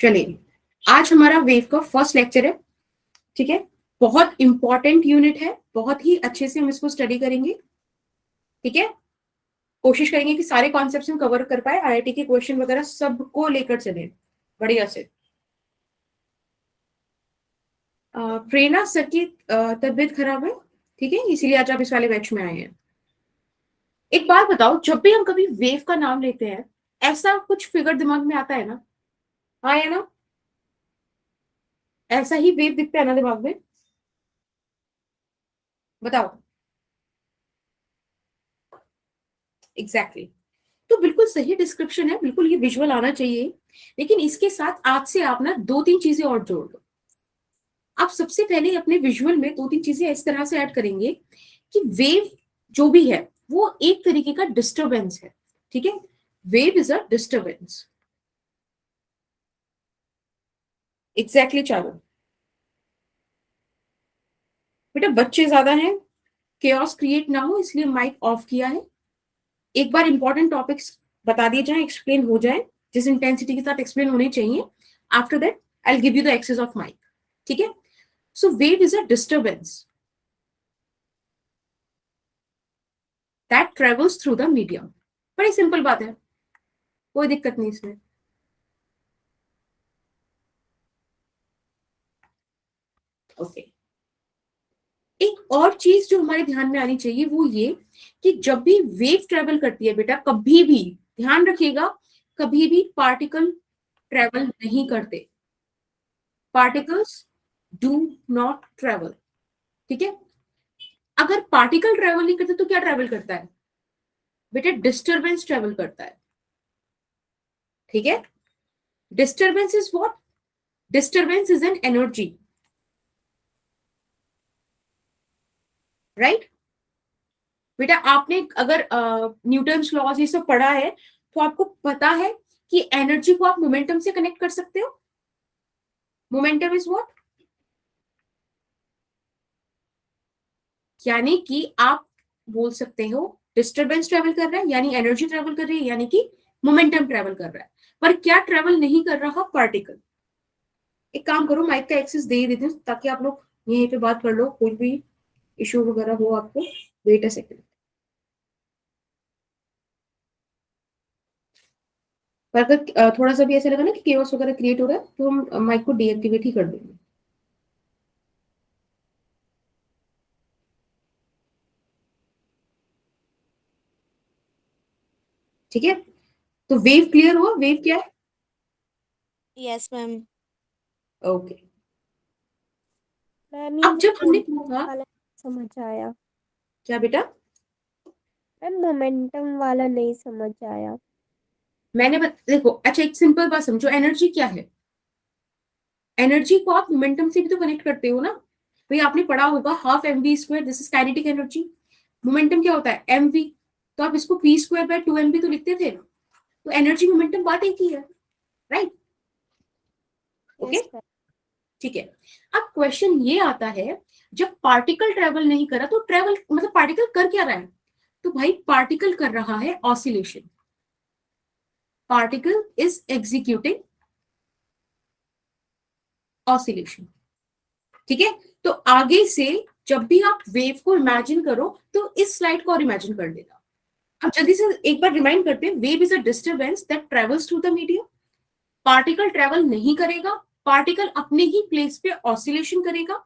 चलिए, आज हमारा वेव का फर्स्ट लेक्चर है, ठीक है। बहुत इंपॉर्टेंट यूनिट है, बहुत ही अच्छे से हम इसको स्टडी करेंगे, ठीक है। कोशिश करेंगे कि सारे कॉन्सेप्ट्स हम कवर कर पाए, आईआईटी के क्वेश्चन वगैरह सबको लेकर चले बढ़िया से। प्रेरणा सर की तबीयत खराब है, ठीक है, इसीलिए आज आप इस वाले बैच में आए हैं। एक बात बताओ, जब भी हम कभी वेव का नाम लेते हैं, ऐसा कुछ फिगर दिमाग में आता है ना? हाँ या ना? ऐसा ही वेव दिखता है ना दिमाग में? बताओ। Exactly exactly. तो बिल्कुल सही डिस्क्रिप्शन है, बिल्कुल ये विजुअल आना चाहिए। लेकिन इसके साथ आज से आप ना दो तीन चीजें और जोड़ दो। आप सबसे पहले अपने विजुअल में दो तीन चीजें इस तरह से ऐड करेंगे कि वेव जो भी है वो एक तरीके का डिस्टरबेंस है, ठीक है। Wave is a disturbance. Exactly चालू। बेटा बच्चे ज्यादा हैं, केओस क्रिएट ना हो इसलिए माइक ऑफ किया है। एक बार इंपॉर्टेंट टॉपिक्स बता दिए जाए, एक्सप्लेन हो जाए, जिस इंटेंसिटी के साथ एक्सप्लेन होने चाहिए। After that I will give you the access of mic, ठीक है। So wave is a disturbance that travels through the medium. बड़ी सिंपल बात है, कोई दिक्कत नहीं इसमें। Okay okay. एक और चीज जो हमारे ध्यान में आनी चाहिए वो ये कि जब भी वेव ट्रेवल करती है बेटा, कभी भी ध्यान रखिएगा, कभी भी पार्टिकल ट्रेवल नहीं करते। पार्टिकल्स डू नॉट ट्रेवल, ठीक है। अगर पार्टिकल ट्रेवल नहीं करते तो क्या ट्रेवल करता है बेटा? डिस्टरबेंस ट्रेवल करता है, ठीक है। Disturbance is what? Disturbance is an energy, right. बेटा आपने अगर न्यूटन्स लॉज ये सब पढ़ा है तो आपको पता है कि एनर्जी को आप मोमेंटम से कनेक्ट कर सकते हो। Momentum is what? यानी कि आप बोल सकते हो डिस्टरबेंस ट्रेवल कर रहा है यानी एनर्जी ट्रेवल कर रही है, यानी कि मोमेंटम ट्रेवल कर रहा है। पर क्या ट्रेवल नहीं कर रहा पार्टिकल? एक काम करो, माइक का एक्सेस दे ही देते हैं ताकि आप लोग यहीं पे बात कर लो, कोई भी इशू वगैरह हो आपको। Wait a second. पर अगर थोड़ा सा भी ऐसा लगा ना कि केओस वगैरह क्रिएट हो रहा है तो हम माइक को डीएक्टिवेट ही कर देंगे। ठीक है, तो वेव क्लियर हुआ? वेव क्या है? Yes ma'am. ओके। मैम अब जब हमने कहा, वाला समझ आया। क्या बेटा? मैम मोमेंटम वाला नहीं समझ आया। देखो, अच्छा एक सिंपल बात समझो, एनर्जी क्या है? एनर्जी को आप मोमेंटम से भी तो कनेक्ट करते हो ना। भाई आपने पढ़ा होगा half m v square, this is kinetic energy. Momentum क्या होता है? M v. तो आप इसको p square by two m v तो लिखते थे। तो एनर्जी मोमेंटम बात एक ही है, राइट। Okay, yes ma'am. ठीक है। अब क्वेश्चन ये आता है, जब पार्टिकल ट्रेवल नहीं करा तो ट्रेवल मतलब पार्टिकल कर क्या रहा है? तो भाई पार्टिकल कर रहा है oscillation. Particle is executing oscillation, ठीक है। तो आगे से जब भी आप वेव को इमेजिन करो तो इस स्लाइड को और इमेजिन कर लेना। अब जल्दी से एक बार रिमाइंड करते हैं, wave is a disturbance that travels through the medium. Particle travel नहीं करेगा, पार्टिकल अपने ही प्लेस पे ऑसिलेशन करेगा।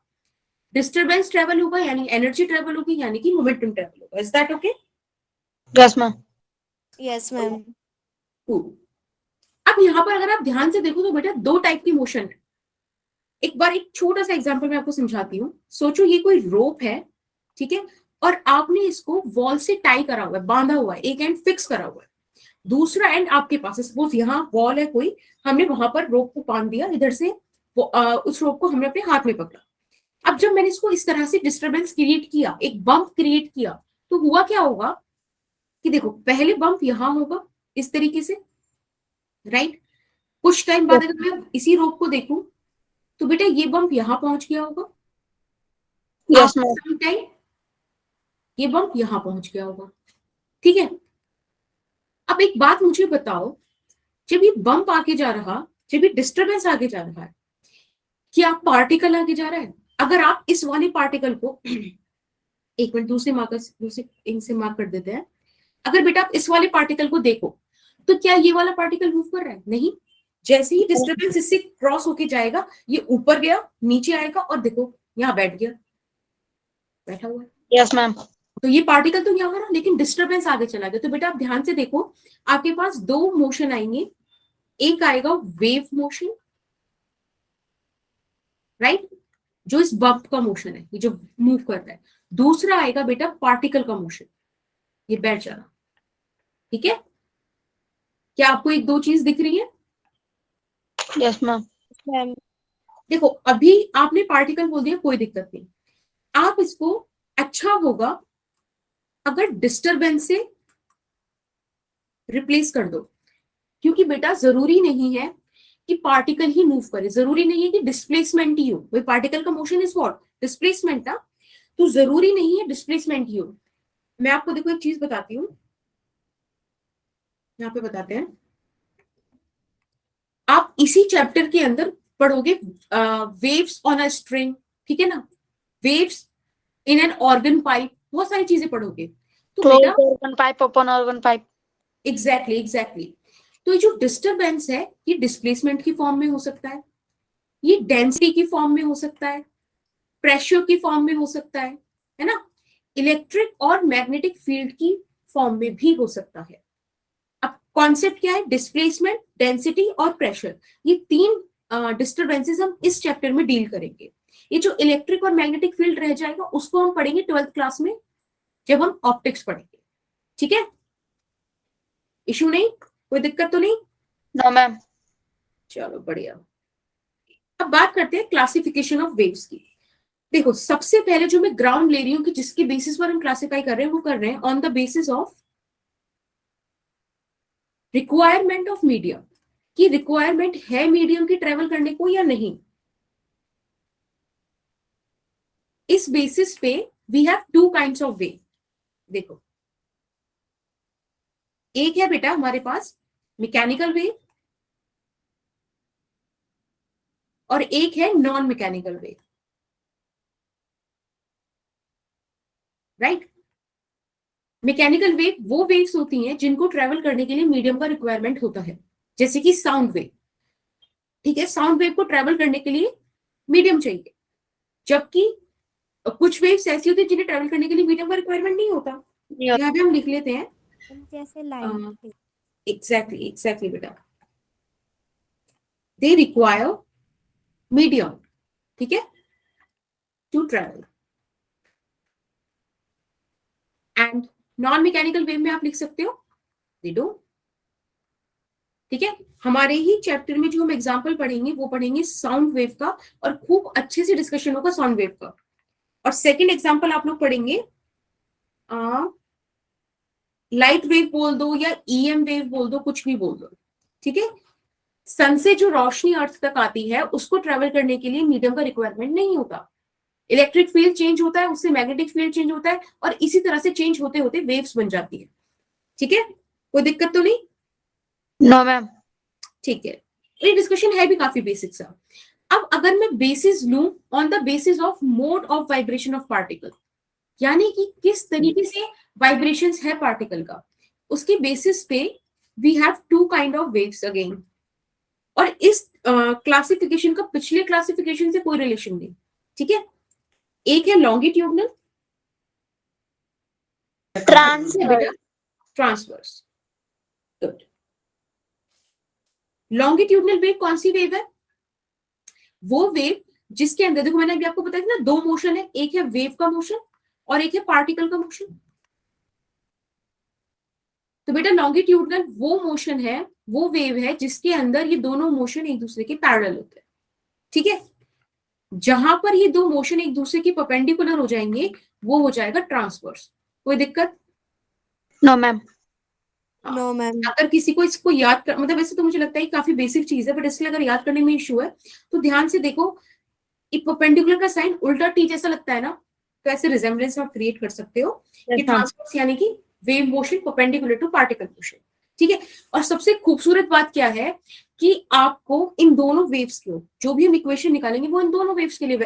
डिस्टरबेंस ट्रेवल होगा यानी एनर्जी ट्रेवल होगी, यानी कि मोमेंटम ट्रेवल होगा। Is that okay? Yes ma'am. Yes ma'am. अब यहां पर अगर आप ध्यान से देखो तो बेटा दो टाइप की मोशन है। एक बार एक छोटा सा एग्जांपल मैं आपको समझाती हूँ। सोचो ये कोई रोप है, ठीक है, और आपने इसको वॉल से टाई करा हुआ है, बांधा हुआ है, एक एंड फिक्स करा हुआ है, दूसरा एंड आपके पास है। सपोज यहाँ वॉल है कोई, हमने वहां पर रोप को बांध दिया, इधर से उस रोप को हमने अपने हाथ में पकड़ा। अब जब मैंने इसको इस तरह से डिस्टरबेंस क्रिएट किया, एक बम्प क्रिएट किया, तो हुआ क्या होगा कि देखो पहले बम्प यहां होगा इस तरीके से, राइट। कुछ टाइम बाद अगर मैं इसी रोप को देखूं तो बेटा ये बम्प यहां पहुंच गया होगा। Yes after ma'am. Some time ये बम्प यहां पहुंच गया होगा, ठीक है। अब एक बात मुझे बताओ, जब ये बम्प आके जा रहा जब ये डिस्टरबेंस आगे जा रहा है, क्या पार्टिकल आगे जा रहा है? अगर आप इस वाले पार्टिकल को एक मिनट दूसरे इंक से मार्क कर देते हैं। अगर बेटा आप इस वाले पार्टिकल को देखो तो क्या ये वाला पार्टिकल मूव कर रहा है? नहीं। जैसे ही डिस्टरबेंस इससे क्रॉस होके जाएगा, ये ऊपर गया, नीचे आएगा और देखो यहाँ बैठ गया, बैठा हुआ है। Yes ma'am. तो ये पार्टिकल तो यहाँ रहा, लेकिन डिस्टरबेंस आगे चला गया। तो बेटा आप ध्यान से देखो, आपके पास दो मोशन आएंगे। एक आएगा वेव मोशन, राइट, जो इस बम्प का मोशन है, ये जो मूव कर रहा है। दूसरा आएगा बेटा पार्टिकल का मोशन, ये बैठ जाना। ठीक है, क्या आपको एक दो चीज दिख रही है? Yes ma'am. मैम देखो अभी आपने पार्टिकल बोल दिया, कोई दिक्कत नहीं। आप इसको अच्छा होगा अगर डिस्टरबेंस से रिप्लेस कर दो, क्योंकि बेटा जरूरी नहीं है कि पार्टिकल ही मूव करे, जरूरी नहीं है कि डिस्प्लेसमेंट ही हो। भाई पार्टिकल का मोशन इज व्हाट? डिस्प्लेसमेंट ना, तो जरूरी नहीं है डिस्प्लेसमेंट ही हो। मैं आपको देखो एक चीज बताती हूँ, यहाँ पे बताते हैं। आप इसी चैप्टर के अंदर पढ़ोगे वेव्स ऑन अ स्ट्रिंग, ठीक है ना, waves in an organ pipe, बहुत सारी चीजें पढ़ोगे। तो बेटा organ pipe, open organ pipe. Exactly. तो ये जो डिस्टरबेंस है, ये डिस्प्लेसमेंट की फॉर्म में हो सकता है, ये डेंसिटी की फॉर्म में हो सकता है, प्रेशर की फॉर्म में हो सकता है ना, इलेक्ट्रिक और मैग्नेटिक फील्ड की फॉर्म में भी हो सकता है। अब कॉन्सेप्ट क्या है? डिस्प्लेसमेंट, डेंसिटी और प्रेशर, ये तीन डिस्टरबेंसेस हम इस चैप्टर में डील करेंगे। ये जो इलेक्ट्रिक और मैग्नेटिक फील्ड रह जाएगा, उसको हम पढ़ेंगे 12th क्लास में, जब हम ऑप्टिक्स पढ़ेंगे। ठीक है, इशू नहीं, कोई दिक्कत तो नहीं? No ma'am. चलो बढ़िया। अब बात करते हैं क्लासिफिकेशन ऑफ वेव्स की। देखो सबसे पहले जो मैं ग्राउंड ले रही हूँ कि जिसके बेसिस पर हम क्लासिफाई कर रहे हैं, वो कर रहे हैं on the basis of requirement of medium, कि रिक्वायरमेंट है मीडियम की ट्रेवल करने को या नहीं। इस बेसिस पे we have two kinds of wave. देखो एक है बेटा हमारे पास मैकेनिकल वेव और एक है non mechanical wave, right. Mechanical wave वो वेव्स होती हैं जिनको ट्रेवल करने के लिए मीडियम का रिक्वायरमेंट होता है, जैसे कि साउंड वेव। ठीक है, साउंड वेव को ट्रेवल करने के लिए मीडियम चाहिए, जबकि कुछ वेव्स ऐसी होती है जिन्हें ट्रेवल करने के लिए मीडियम का रिक्वायरमेंट नहीं होता। यहाँ पे हम लिख लेते हैं जैसे लाइट। एग्जैक्टली बेटा, दे रिक्वायर मीडियम, ठीक है, to travel. And non mechanical wave में आप लिख सकते हो दे डू। ठीक है, हमारे ही चैप्टर में जो हम एग्जांपल पढ़ेंगे वो पढ़ेंगे साउंड वेव का, और खूब अच्छे से डिस्कशन होगा साउंड वेव का। और सेकंड एग्जांपल आप लोग पढ़ेंगे लाइट वेव बोल दो या ईएम वेव बोल दो, कुछ भी बोल दो। ठीक है, सन से जो रोशनी अर्थ तक आती है उसको ट्रेवल करने के लिए मीडियम का रिक्वायरमेंट नहीं होता। इलेक्ट्रिक फील्ड चेंज होता है, उससे मैग्नेटिक फील्ड चेंज होता है, और इसी तरह से चेंज होते होते वेव्स बन जाती है। ठीक है, कोई दिक्कत तो नहीं? No ma'am. ठीक है, ये डिस्कशन है भी काफी बेसिक सा। अब अगर मैं बेसिस लूं on the basis of mode of vibration of particle, यानी कि किस तरीके से वाइब्रेशंस है पार्टिकल का, उसके बेसिस पे we have two kind of waves again. और इस क्लासिफिकेशन का पिछले क्लासिफिकेशन से कोई रिलेशन नहीं। ठीक है, एक है longitudinal, transverse. Good. Longitudinal wave कौन सी वेव है? वो वेव जिसके अंदर, देखो मैंने अभी आपको बताया था ना, दो मोशन है, एक है वेव का मोशन और एक है पार्टिकल का मोशन। तो बेटा लॉन्गिट्यूडनल वो मोशन है, वो वेव है जिसके अंदर ये दोनों मोशन एक दूसरे के पैरेलल होते हैं। ठीक है, जहां पर ये दो मोशन एक दूसरे के परपेंडिकुलर हो जाएंगे वो हो जाएगा ट्रांसवर्स। कोई दिक्कत? No ma'am. No ma'am. अगर किसी को इसको याद कर, मतलब वैसे तो मुझे लगता है काफी बेसिक चीज है, बट इसलिए अगर याद करने में इशू है तो ध्यान से देखो, एक परपेंडिकुलर का साइन उल्टा टी जैसा लगता है ना, तो ऐसे रिजेम्बलेंस आप क्रिएट कर सकते हो कि ट्रांसवर्स यानी कि wave motion perpendicular to particle motion. ठीक है। और सबसे खूबसूरत बात क्या है कि आपको इन दोनों वेव्स को, जो भी हम इक्वेशन निकालेंगे वो इन दोनों वेव्स के लिए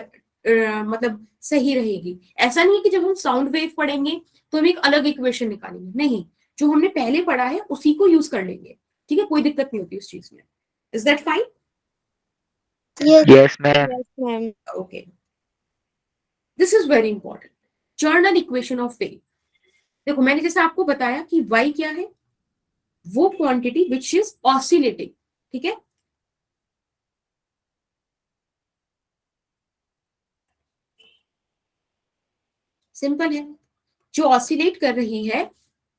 मतलब सही रहेगी। ऐसा नहीं है कि जब हम साउंड वेव पढ़ेंगे तो हम एक अलग इक्वेशन निकालेंगे, नहीं, जो हमने पहले पढ़ा है उसी को यूज कर लेंगे। ठीक है, कोई दिक्कत नहीं होती उस चीज में। Is that fine? Yes, ma'am. Yes, ma'am. Okay, this is very important, general equation of wave. देखो मैंने जैसे आपको बताया कि y क्या है, वो क्वांटिटी विच इज ऑसिलेटिंग। ठीक है, सिंपल है, जो ऑसिलेट कर रही है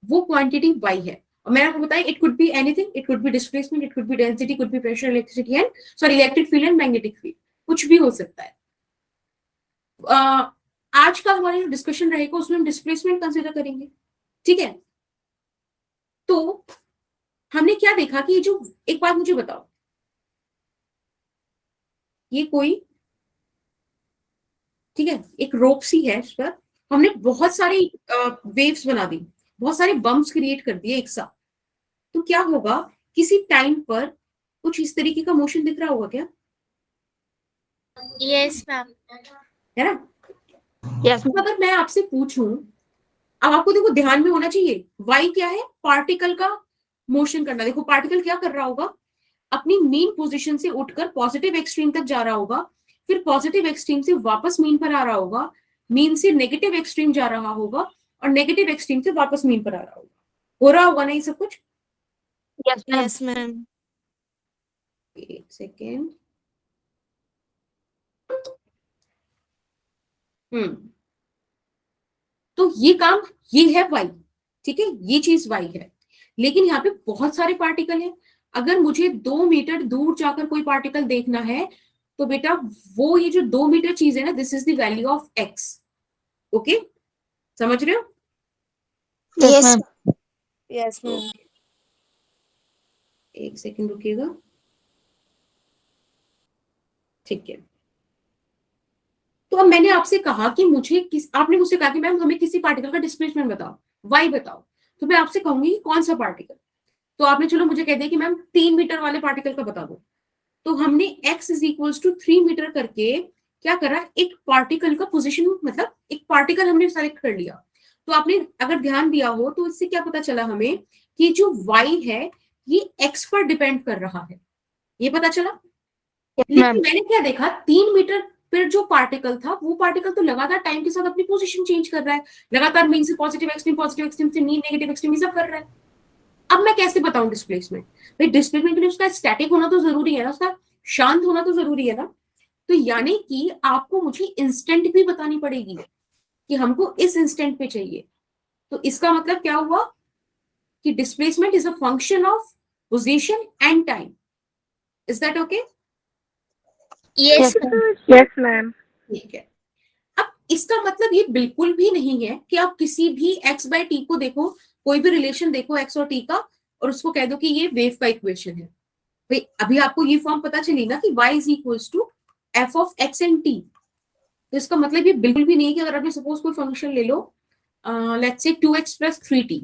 वो क्वांटिटी y है। और मैंने आपको बताया it could be anything, it could be displacement, it could be density, could be pressure, electricity and electric field and magnetic field, कुछ भी हो सकता है। आज का हमारा जो डिस्कशन रहेगा उसमें हम डिस्प्लेसमेंट कंसीडर करेंगे। ठीक है, तो हमने क्या देखा कि जो, एक बात मुझे बताओ, ये कोई, ठीक है, एक रोप सी है, इस पर हमने बहुत सारी वेव्स बना दी, बहुत सारे बम्प्स क्रिएट कर दिए एक साथ। तो क्या होगा, किसी टाइम पर कुछ इस तरीके का मोशन दिख रहा होगा क्या? Yes ma'am. है ना? Yes, तो अगर मैं आपसे पूछूं, अब आपको देखो ध्यान में होना चाहिए, y क्या है, पार्टिकल का मोशन करना। देखो पार्टिकल क्या कर रहा होगा, अपनी मीन पोजीशन से उठकर पॉजिटिव एक्सट्रीम तक जा रहा होगा, फिर पॉजिटिव एक्सट्रीम से वापस मीन पर आ रहा होगा, मीन से नेगेटिव एक्सट्रीम जा रहा होगा, और नेगेटिव एक्सट्रीम से वापस मीन पर आ रहा होगा। हो रहा होगा ना ये सब कुछ? yes, ma'am. Yes, ma'am. एक सेकेंड। तो ये काम, ये है y, ठीक है, ये चीज y है। लेकिन यहाँ पे बहुत सारे पार्टिकल हैं। अगर मुझे 2 मीटर दूर जाकर कोई पार्टिकल देखना है तो बेटा वो ये जो 2 मीटर चीज है ना, this is the value of x। Okay, समझ रहे हो? Yes, ma'am. Yes, ma'am. एक सेकंड रुकिएगा। ठीक है, तो अब मैंने आपसे कहा कि आपने मुझसे कहा कि मैम हमें किसी पार्टिकल का डिस्प्लेसमेंट बताओ, y बताओ। तो मैं आपसे कहूंगी कि कौन सा पार्टिकल। तो आपने चलो मुझे कह दिया कि मैम 3 मीटर वाले पार्टिकल का बता दो। तो हमने x is equals to 3 metre करके क्या करा, एक पार्टिकल का पोजीशन, मतलब एक पार्टिकल हमने सेलेक्ट कर लिया। तो आपने अगर ध्यान दिया हो तो इससे क्या पता चला हमें कि जो y है ये x पर डिपेंड कर रहा है, ये पता चला। Yes, लेकिन ma'am. मैंने क्या देखा, 3 मीटर पर जो पार्टिकल था वो पार्टिकल तो लगातार टाइम के साथ अपनी पोजीशन चेंज कर रहा है, लगातार मीन से पॉजिटिव एक्सट्रीम से मीन नेगेटिव एक्सट्रीम ये सब कर रहा है। अब मैं कैसे बताऊं डिस्प्लेसमेंट? भाई डिस्प्लेसमेंट के लिए उसका स्टैटिक होना तो जरूरी है ना, उसका शांत होना तो जरूरी है ना। तो यानी कि आपको मुझे इंस्टेंट भी बतानी पड़ेगी कि हमको इस इंस्टेंट पे चाहिए। तो इसका मतलब क्या हुआ कि displacement is a function of position and time. Is that okay? Yes Yes, ma'am. Yes, ma'am. ठीक है। अब इसका मतलब ये बिल्कुल भी नहीं है कि आप किसी भी x बाय टी को देखो, कोई भी रिलेशन देखो x और t का, और उसको कह दो कि ये वेव का इक्वेशन है। भाई अभी आपको ये फॉर्म पता चली ना कि y is equals to f of x and t. तो इसका मतलब ये बिल्कुल भी नहीं है कि अगर आपने सपोज कोई फंक्शन ले लो, let's say 2x plus 3t,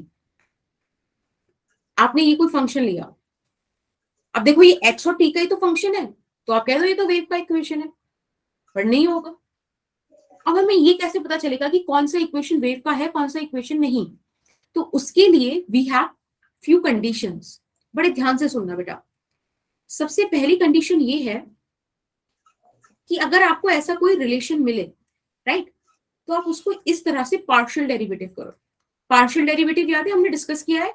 आपने ये कोई फंक्शन लिया, अब देखो ये x और t का ही तो फंक्शन है, तो आप कह दो ये तो वेव का इक्वेशन है, पर नहीं होगा। अब हमें ये कैसे पता चलेगा कि कौन सा इक्वेशन वेव का है, कौन सा इक्वेशन नहीं? तो उसके लिए वी हैव फ्यू कंडीशंस, बड़े ध्यान से सुनना बेटा। सबसे पहली कंडीशन ये है कि अगर आपको ऐसा कोई रिलेशन मिले, राइट, तो आप उसको इस तरह से पार्शियल डेरिवेटिव करो। पार्शियल डेरिवेटिव याद है, हमने डिस्कस किया है।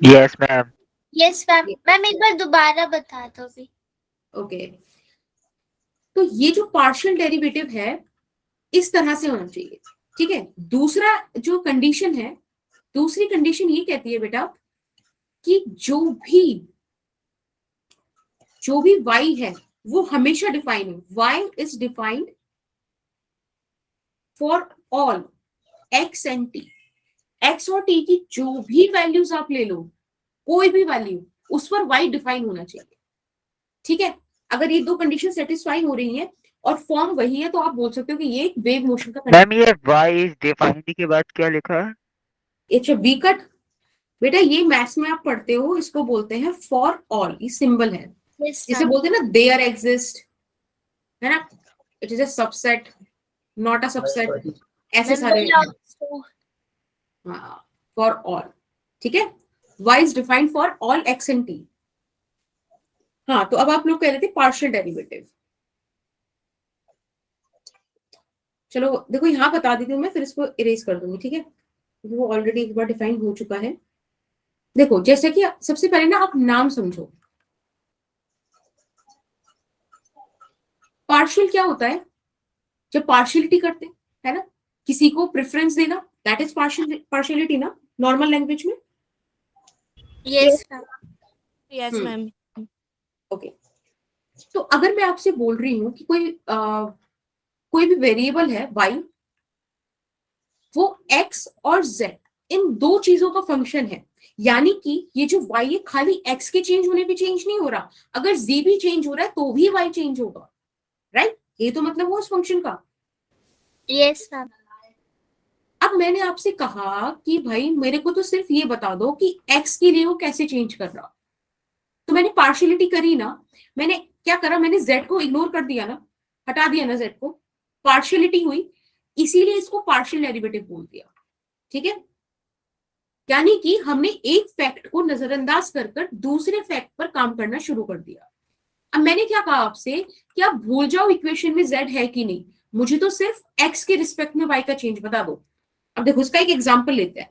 Yes, ma'am. Yes ma'am. Ma'am एक बार दोबारा बता दो भी। ओके, तो ये जो पार्शियल डेरिवेटिव है इस तरह से होना चाहिए, ठीक है। दूसरा जो कंडीशन है, दूसरी कंडीशन ये कहती है बेटा कि जो भी y है वो हमेशा डिफाइन है। y is defined for all x and t। x और t की जो भी वैल्यूज आप ले लो, कोई भी वैल्यू, उस पर y डिफाइन होना चाहिए, ठीक है। अगर ये दो कंडीशन सेटिस्फाई हो रही हैं और फॉर्म वही है तो आप बोल सकते हो कि ये एक वेव मोशन का मैम ये y is defined के बाद क्या लिखा है? अच्छा वी कट, बेटा ये मैथ्स में आप पढ़ते हो, इसको बोलते हैं फॉर ऑल, ये सिंबल है, Yes, जिसे ma'am. बोलते हैं ना देयर एग्जिस्ट, है ना, it is a subset, not a subset, ऐसे Ma'am, सारे belongs to. फॉर ऑल, ठीक है। Y is defined for all x and t. हाँ, तो अब आप लोग कह रहे थे पार्शियल डेरिवेटिव। चलो देखो यहाँ बता देती हूँ मैं, फिर इसको इरेज कर दूंगी, ठीक है, क्योंकि वो ऑलरेडी एक बार डिफाइन हो चुका है। देखो जैसे कि सबसे पहले ना आप नाम समझो। पार्शियल क्या होता है? जब पार्शियलिटी करते हैं, है ना, किसी को प्रेफरेंस देना, दैट इज पार्शियलिटी ना, नॉर्मल लैंग्वेज में। Yes, ma'am. Yes, हम्म, ma'am. ओके। तो अगर मैं आपसे बोल रही हूँ कि कोई भी वेरिएबल है y, वो x और z इन दो चीजों का फंक्शन है, यानी कि ये जो y है खाली x के चेंज होने पे चेंज नहीं हो रहा, अगर z भी चेंज हो रहा है तो भी y चेंज होगा, राइट? ये तो मतलब हुआ उस फंक्शन का। Yes, ma'am. अब मैंने आपसे कहा कि भाई मेरे को तो सिर्फ ये बता दो कि x के लिए वो कैसे चेंज कर रहा, तो मैंने पार्शियलिटी करी ना, मैंने क्या करा, मैंने z को इग्नोर कर दिया ना, हटा दिया ना z को, पार्शियलिटी हुई, इसीलिए इसको पार्शियल डेरिवेटिव बोल दिया, ठीक है। यानी कि हमने एक फैक्ट को नजरअंदाज कर दूसरे फैक्ट पर काम करना शुरू कर दिया। अब मैंने क्या कहा आपसे कि आप भूल जाओ इक्वेशन में z है कि नहीं, मुझे तो सिर्फ x के रिस्पेक्ट में y का चेंज बता दो। अब देखो इसका एक एग्जांपल लेते हैं।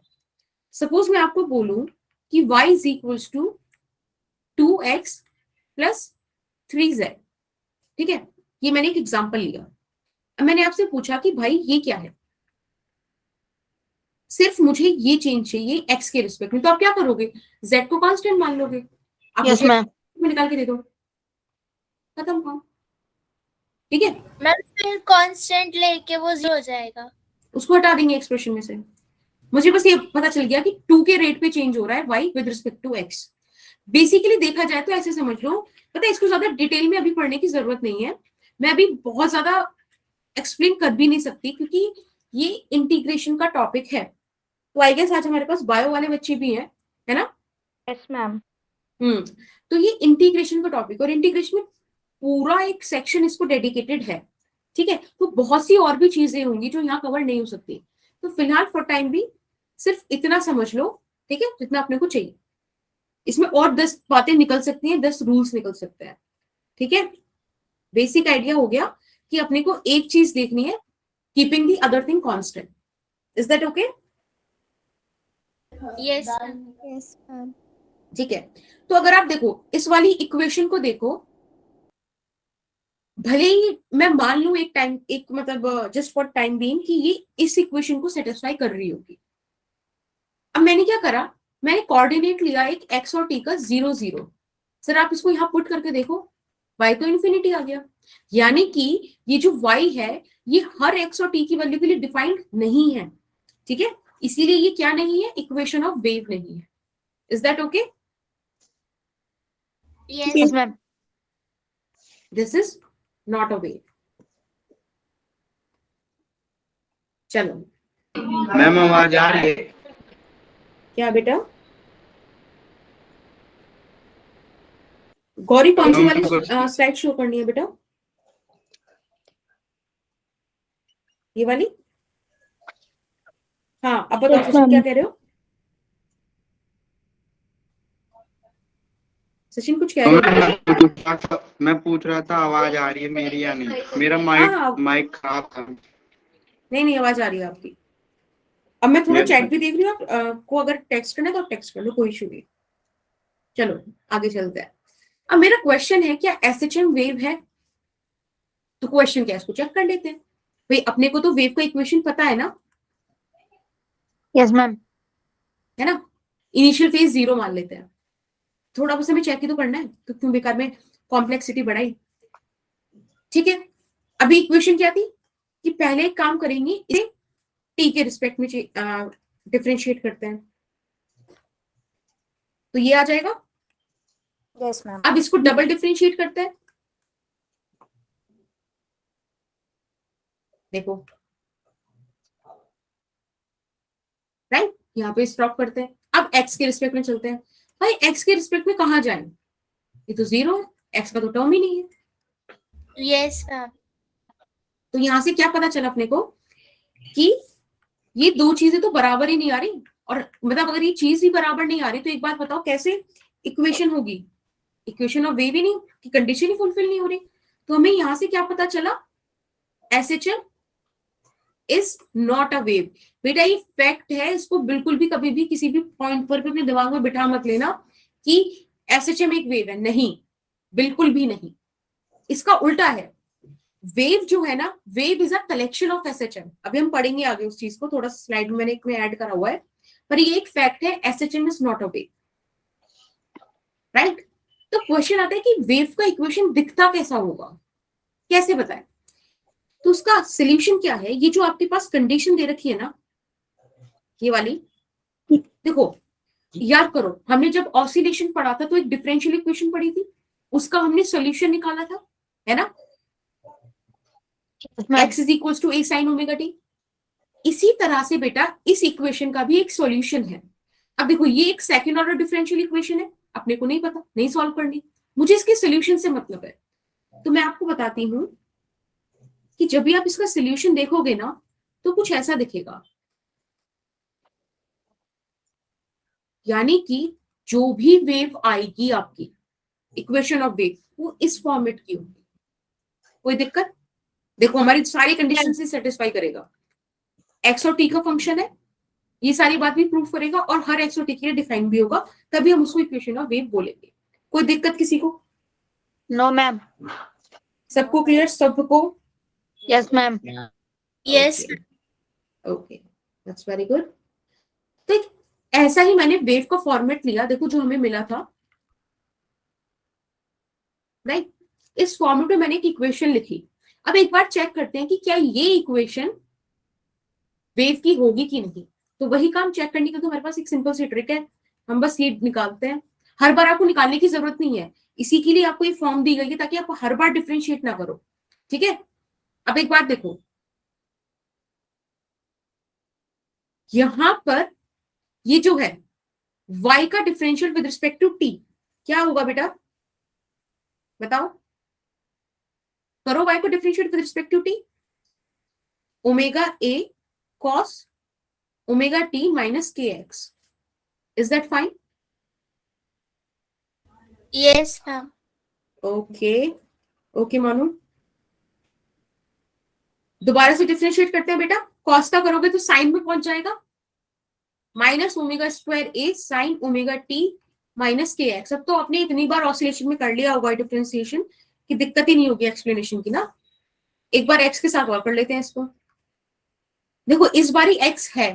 सपोज मैं आपको बोलूं कि y is equals to 2x plus 3z, ठीक है, ये मैंने एक एग्जांपल लिया। अब मैंने आपसे पूछा कि भाई ये क्या है, सिर्फ मुझे ये चेंज चाहिए x के रिस्पेक्ट में, तो आप क्या करोगे, z को कांस्टेंट मान लोगे, आप Yes, मुझे ma'am. में निकाल के दे दो, खत्म काम, ठीक है। मैम फिर कांस्टेंट लेके वो 0 हो जाएगा। उसको हटा देंगे एक्सप्रेशन में से। मुझे बस ये पता चल गया कि 2 के रेट पे चेंज हो रहा है y with respect to x। बेसिकली देखा जाए तो ऐसे समझ लो, पता है इसको ज्यादा डिटेल में अभी पढ़ने की जरूरत नहीं है, मैं अभी बहुत ज्यादा एक्सप्लेन कर भी नहीं सकती क्योंकि ये इंटीग्रेशन का टॉपिक है। तो आई गेस आज हमारे पास बायो वाले बच्चे भी हैं, है ना। Yes, ma'am. तो ये इंटीग्रेशन का टॉपिक, और इंटीग्रेशन में पूरा एक सेक्शन इसको डेडिकेटेड है, ठीक है। तो बहुत सी और भी चीजें होंगी जो यहाँ कवर नहीं हो सकती, तो फिलहाल फॉर टाइम भी सिर्फ इतना समझ लो, ठीक है, जितना अपने को चाहिए। इसमें और 10 बातें निकल सकती हैं, 10 रूल्स निकल सकते हैं, ठीक है। बेसिक आइडिया हो गया कि अपने को एक चीज देखनी है, keeping the other thing constant. Is that okay? Yes, ma'am. Yes, ma'am. ठीक है। तो अगर आप देखो इस वाली इक्वेशन को देखो, भले ही मैं मान लूं एक टाइम, एक मतलब जस्ट फॉर टाइम बीइंग कि ये इस इक्वेशन को सेटिस्फाई कर रही होगी। अब मैंने क्या करा, मैंने कोऑर्डिनेट लिया एक x और t का 0 0। सर आप इसको यहाँ पुट करके देखो, y तो इन्फिनिटी आ गया, यानी कि ये जो y है ये हर x और t की वैल्यू के लिए डिफाइंड नहीं है, ठीक है, इसीलिए ये क्या नहीं है, इक्वेशन ऑफ वेव नहीं है। Is that okay? Yes. Yes, ma'am. This is not a wave. चलो मैम आवाज आ रही है? क्या बेटा, गौरी कौन सी वाली स्लाइड शो करनी है बेटा, ये वाली? हाँ अब बताओ Yes, सचिन ma'am. क्या कह रहे हो, सचिन कुछ कह रहे हो? मैं पूछ रहा था आवाज आ रही है मेरी या नहीं, मेरा हाँ, माइक खराब था। नहीं आवाज आ रही है आपकी। अब मैं थोड़ा Yes, चैट ma'am. भी देख रही हूँ, को अगर टेक्स्ट करना है तो आप टेक्स्ट कर लो, कोई इशू नहीं। चलो आगे चलते हैं। अब मेरा क्वेश्चन है क्या एसएचएम वेव है? तो क्वेश्चन क्या है इसको चेक कर लेते हैं। भाई अपने को तो वेव का इक्वेशन पता है ना, Yes, ma'am. है ना, इनिशियल फेज 0 मान लेते हैं, थोड़ा बस हमें चेक ही तो करना है, तो क्यों बेकार में कॉम्प्लेक्सिटी बढ़ाई, ठीक है। अभी इक्वेशन क्या थी कि पहले एक काम करेंगे, इसे टी के रिस्पेक्ट में डिफरेंशिएट करते हैं, तो ये आ जाएगा। Yes, ma'am. अब इसको डबल डिफरेंशिएट करते हैं, देखो राइट, यहाँ पे स्टॉप करते हैं। अब एक्स के रिस्पेक्ट में चलते हैं। भाई एक्स के रिस्पेक्ट में कहाँ जाए, ये तो जीरो है, एक्स का तो टर्म ही नहीं है। Yes ma'am. तो यहां से क्या पता चला अपने को कि ये दो चीजें तो बराबर ही नहीं आ रही, और मतलब अगर ये चीज भी बराबर नहीं आ रही तो एक बात बताओ कैसे इक्वेशन होगी, इक्वेशन ऑफ वेव ही नहीं, कि कंडीशन ही फुलफिल नहीं हो रही। तो हमें यहां से क्या पता चला, SHM is not a wave. बेटा ये फैक्ट है, इसको बिल्कुल भी कभी भी किसी भी पॉइंट पर भी अपने दिमाग में बिठा मत लेना कि एसएचएम एक वेव है, नहीं, बिल्कुल भी नहीं, इसका उल्टा है। वेव जो है ना, wave is a collection of SHM. अभी हम पढ़ेंगे आगे उस चीज को, थोड़ा स्लाइड में मैंने एक में ऐड करा हुआ है, पर ये एक फैक्ट है, SHM is not a wave, right. तो क्वेश्चन आता है कि वेव का इक्वेशन दिखता कैसा होगा, कैसे बताएं। तो उसका सोल्यूशन क्या है, ये जो आपके पास कंडीशन दे रखी है ना, ये वाली, देखो याद करो, हमने जब ऑसिलेशन पढ़ा था तो एक डिफरेंशियल इक्वेशन पढ़ी थी, उसका हमने सॉल्यूशन निकाला था, है ना, x is equal to a sin omega t। इसी तरह से बेटा इस इक्वेशन का भी एक सॉल्यूशन है। अब देखो ये एक सेकंड ऑर्डर डिफरेंशियल इक्वेशन है, अपने को नहीं पता, नहीं सॉल्व करनी, मुझे इसके सॉल्यूशन से मतलब है। तो मैं आपको बताती हूं कि जब भी आप इसका सॉल्यूशन देखोगे ना तो कुछ ऐसा दिखेगा, यानी कि जो भी वेव आएगी आपकी इक्वेशन ऑफ वेव, वो इस फॉर्मेट की होगी। कोई दिक्कत? देखो हमारी सारी कंडीशन से सेटिस्फाई करेगा, एक्स और टी का फंक्शन है, ये सारी बात भी प्रूव करेगा, और हर एक्स और टी के लिए डिफाइन भी होगा, तभी हम उसको इक्वेशन ऑफ वेव बोलेंगे। कोई दिक्कत किसी को? No, ma'am. सबको क्लियर? सबको? Yes, ma'am. Yes okay, that's very good. तो एक ऐसा ही मैंने वेव का फॉर्मेट लिया, देखो जो हमें मिला था, राइट, इस फॉर्मेट में मैंने एक इक्वेशन लिखी। अब एक बार चेक करते हैं कि क्या ये इक्वेशन वेव की होगी कि नहीं। तो वही काम चेक करने का तो हमारे पास एक सिंपल सी ट्रिक है, हम बस ये निकालते हैं। हर बार आपको निकालने की जरूरत नहीं है, इसी के लिए आपको ये फॉर्म दी गई है ताकि आप हर बार डिफरेंशिएट ना करो, ठीक है। अब एक बात देखो, यहां पर ये जो है y का differential with respect to t क्या होगा बेटा, बताओ, करो y को differentiate with respect to t, omega a cos omega t minus kx, is that fine? Yes ma'am. Okay okay मानो, दोबारा से डिफरेंशिएट करते हैं बेटा। कॉस का करोगे तो साइन में पहुंच जाएगा, माइनस ओमेगा स्क्वायर ए साइन ओमेगा टी माइनस के एक्स। अब तो आपने इतनी बार ऑसिलेशन में कर लिया होगा डिफरेंशिएशन कि दिक्कत ही नहीं होगी एक्सप्लेनेशन की ना। एक बार एक्स के साथ और कर लेते हैं इसको। देखो इस बारी एक्स है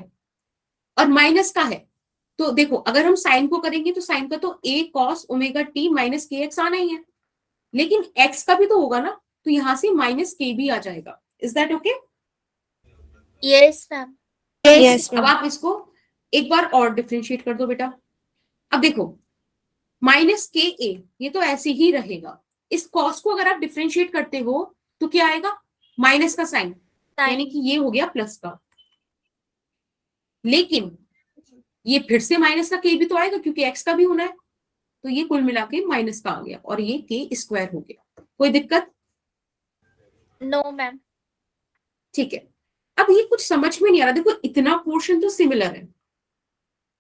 और माइनस का है, तो देखो अगर हम साइन को करेंगे तो साइन का तो ए कॉस ओमेगा टी माइनस के एक्स आना ही है, लेकिन एक्स का भी तो होगा ना, तो यहां से माइनस के भी आ जाएगा। Is that okay? Yes ma'am. Yes, अब आप इसको एक बार और डिफरेंशिएट कर दो बेटा। अब देखो माइनस के ए ये तो ऐसे ही रहेगा, इस कॉस को अगर आप डिफरेंशिएट करते हो तो क्या आएगा, माइनस का साइन, यानी कि ये हो गया प्लस का, लेकिन ये फिर से माइनस का के भी तो आएगा क्योंकि एक्स का भी होना है, तो ये कुल मिला के माइनस का आ गया और ये के स्क्वायर हो गया। कोई दिक्कत? No ma'am. ठीक है। अब ये कुछ समझ में नहीं आ रहा, देखो इतना पोर्शन तो सिमिलर है,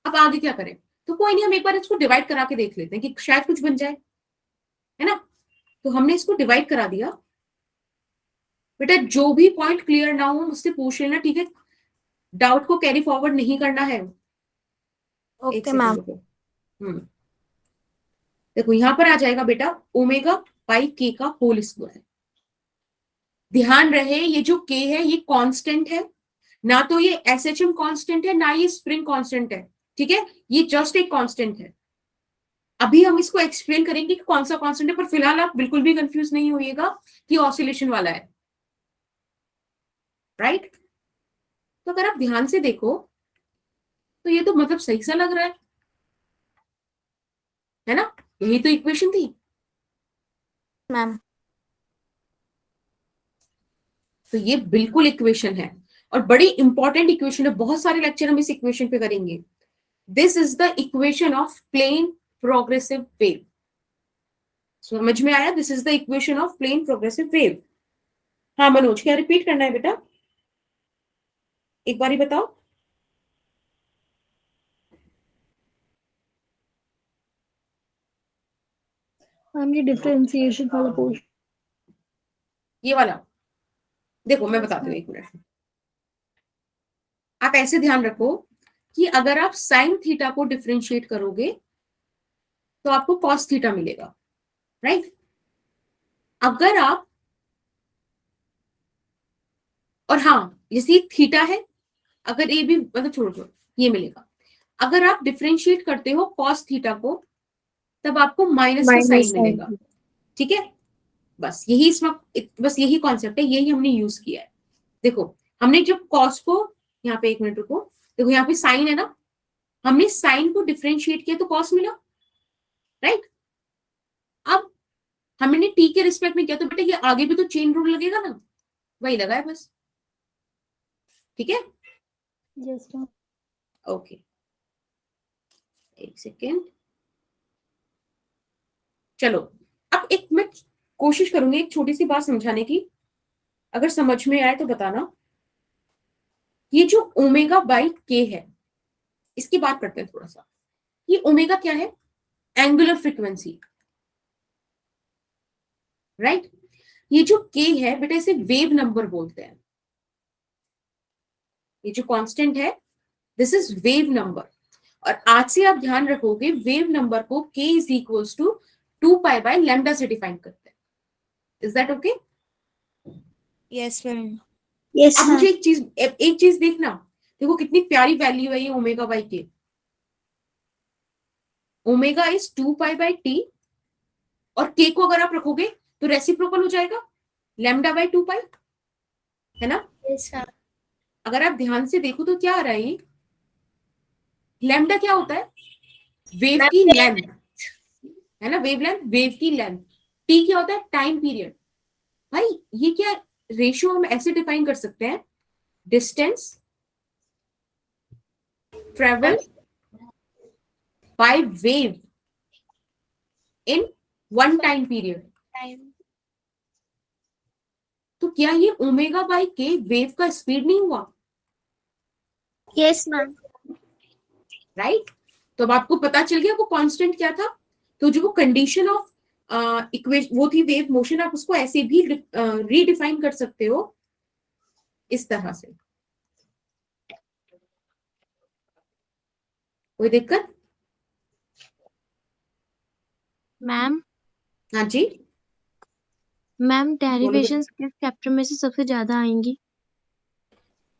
अब आगे क्या करें? तो कोई नहीं, हम एक बार इसको डिवाइड करा के देख लेते हैं कि शायद कुछ बन जाए, है ना। तो हमने इसको डिवाइड करा दिया। बेटा जो भी पॉइंट क्लियर ना हो मुझसे पूछ लेना, ठीक है, डाउट को कैरी फॉरवर्ड नहीं करना है। एक okay, सेकंड ma'am. रुको। देखो यहां पर आ जाएगा बेटा ओमेगा बाई के का होल स्क्वायर। ध्यान रहे ये जो के है ये कांस्टेंट है, ना तो ये एसएचएम कांस्टेंट है ना ये स्प्रिंग कांस्टेंट है, ठीक है, ये जस्ट एक कांस्टेंट है। अभी हम इसको एक्सप्लेन करेंगे कि कौन सा कांस्टेंट है, पर फिलहाल आप बिल्कुल भी कंफ्यूज नहीं होइएगा कि ऑसिलेशन वाला है, राइट। तो अगर आप ध्यान से देखो तो ये तो मतलब सही सा लग रहा है ना, यही तो इक्वेशन थी। Ma'am. तो ये बिल्कुल इक्वेशन है और बड़ी इंपॉर्टेंट इक्वेशन है, बहुत सारे लेक्चर हम इस इक्वेशन पे करेंगे। This is the equation of plane progressive wave. समझ में आया? This is the equation of plane progressive wave. हाँ मनोज, क्या रिपीट करना है बेटा? एक बार ही बताओ। मैम ये डिफरेंशिएशन वाला पोर्शन। ये वाला देखो, मैं बताती हूँ, एक मिनट। आप ऐसे ध्यान रखो कि अगर आप साइन थीटा को डिफरेंशिएट करोगे तो आपको कॉस थीटा मिलेगा, राइट? अगर आप, और हाँ जैसे थीटा है, अगर ये भी मतलब छोड़ो ये मिलेगा। अगर आप डिफरेंशिएट करते हो कॉस थीटा को तब आपको माइनस का साइन मिलेगा, ठीक है? बस यही इस वक्त, बस यही कॉन्सेप्ट है, यही हमने यूज किया है। देखो हमने जब कॉस को, यहाँ पे एक मिनट रुको, देखो यहाँ पे साइन है ना, हमने साइन को डिफरेंशिएट किया तो कॉस मिला, राइट? अब हमने टी के रिस्पेक्ट में किया तो बेटा ये आगे भी तो चेन रूल लगेगा ना, वही लगा है बस, ठीक है? Yes ma'am. ओके, एक सेकेंड। चलो अब एक मैं कोशिश करूंगी एक छोटी सी बात समझाने की, अगर समझ में आए तो बताना। ये जो ओमेगा बाई के है, इसकी बात करते हैं थोड़ा सा। ये ओमेगा क्या है? Angular frequency, right? ये जो के है बेटा, इसे वेव नंबर बोलते हैं। ये जो कांस्टेंट है, दिस इज वेव नंबर। और आज से आप ध्यान रखोगे, वेव नंबर को k is equals to 2 pi by lambda से डिफाइन करते हैं। Is that okay? Yes ma'am. Yes अब मुझे एक चीज देखना, देखो कितनी प्यारी वैल्यू है ये ओमेगा बाई के। Omega is 2 pi bye T, और के को अगर आप रखोगे तो रेसिप्रोकल हो जाएगा लैम्डा बाई 2 पाई, है ना? Yes ma'am. अगर आप ध्यान से देखो तो क्या आ रहा है ये? लैम्डा क्या होता है? वेव मैम, की लेंथ, है ना? वेव लेंथ, वेव की लेंथ। टी क्या होता है? Time period. भाई ये क्या रेशियो हम ऐसे डिफाइन कर सकते हैं, distance travel by wave in one time period. Time. तो क्या ये ओमेगा बाई के वेव का स्पीड नहीं हुआ? Yes ma'am. राइट? तो अब आपको पता चल गया वो कांस्टेंट क्या था। तो जो वो कंडीशन ऑफ इक्वेशन वो थी वेव मोशन, आप उसको ऐसे भी रीडिफाइन कर सकते हो इस तरह से। कोई दिक्कत? मैम। हाँ जी, मैम बोलो। डेरिवेशंस किस चैप्टर में से सबसे ज्यादा आएंगी?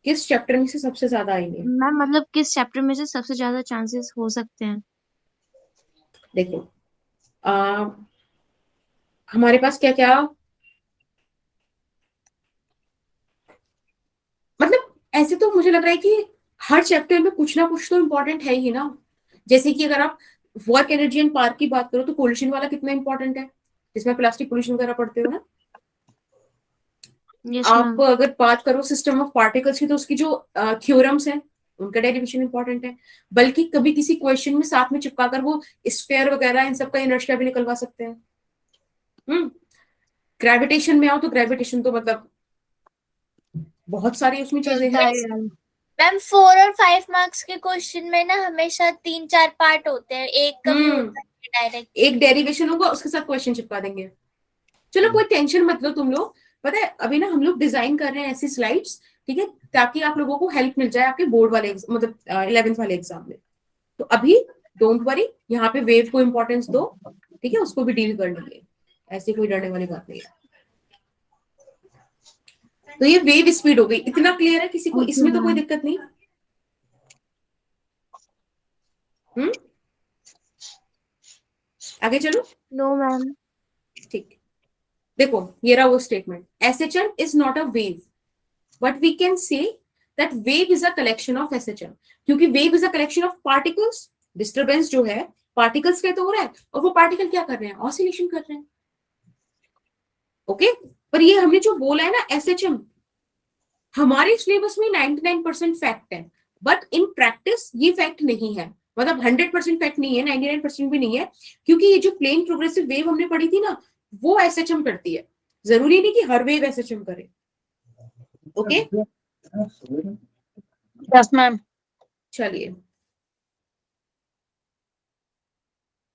किस चैप्टर में से सबसे ज्यादा आएंगे? मैम मतलब किस चैप्टर में से सबसे ज्यादा चांसेस हो सकते हैं? देखो हमारे पास क्या क्या, मतलब ऐसे तो मुझे लग रहा है कि हर चैप्टर में कुछ ना कुछ तो इम्पोर्टेंट है ही ना। जैसे कि अगर आप वर्क एनर्जी एंड पार्क की बात करो तो कोलिशन वाला कितना इंपॉर्टेंट है, जिसमें प्लास्टिक पोल्यूशन वगैरह पढ़ते हो ना। यस आप मैम। अगर बात करो सिस्टम ऑफ पार्टिकल्स की तो उसकी जो थ्योरम्स हैं उनका डेरिवेशन इंपॉर्टेंट है। बल्कि कभी किसी क्वेश्चन में साथ में चिपका कर वो स्फीयर वगैरह इन सबका इनर्शिया भी निकलवा सकते हैं। ग्रेविटेशन में आओ तो ग्रेविटेशन तो मतलब बहुत सारी उसमें चीजें हैं। मैम 4 और 5 मार्क्स के क्वेश्चन में ना हमेशा 3-4 पार्ट होते हैं, एक कभी होता है डायरेक्ट। एक डेरिवेशन होगा, उसके साथ क्वेश्चन चिपका देंगे। चलो कोई टेंशन मत लो तुम लोग। पता है अभी ना हम लोग डिजाइन कर रहे हैं ऐसी स्लाइड्स, ठीक है, ताकि आप लोगों को हेल्प मिल जाए आपके बोर्ड वाले मतलब 11th वाले एग्जाम में। तो अभी डोंट वरी, यहाँ पे वेव को इंपॉर्टेंस दो, ठीक है, उसको भी डील कर लेंगे, ऐसी कोई डरने वाली बात नहीं है। तो ये वेव स्पीड हो गई, इतना क्लियर है किसी को? इसमें तो कोई दिक्कत नहीं। आगे चलो। No ma'am. ठीक, देखो ये रहा वो statement, SHM is not a wave but we can say that wave is a collection of SHM, क्योंकि wave is a collection of particles. Disturbance जो है पार्टिकल्स का तो हो रहा है, और वो पार्टिकल क्या कर रहे हैं? ऑसिलेशन कर रहे हैं। ओके, पर ये हमने जो बोला है ना SHM, हमारे सिलेबस में 99% फैक्ट है, बट इन प्रैक्टिस ये फैक्ट नहीं है। मतलब 100% फैक्ट नहीं है, 99% भी नहीं है, क्योंकि ये जो प्लेन प्रोग्रेसिव वेव हमने पढ़ी थी ना, वो एसएचएम करती है, जरूरी नहीं कि हर वेव एसएचएम करे। Okay Yes, ma'am. चलिए,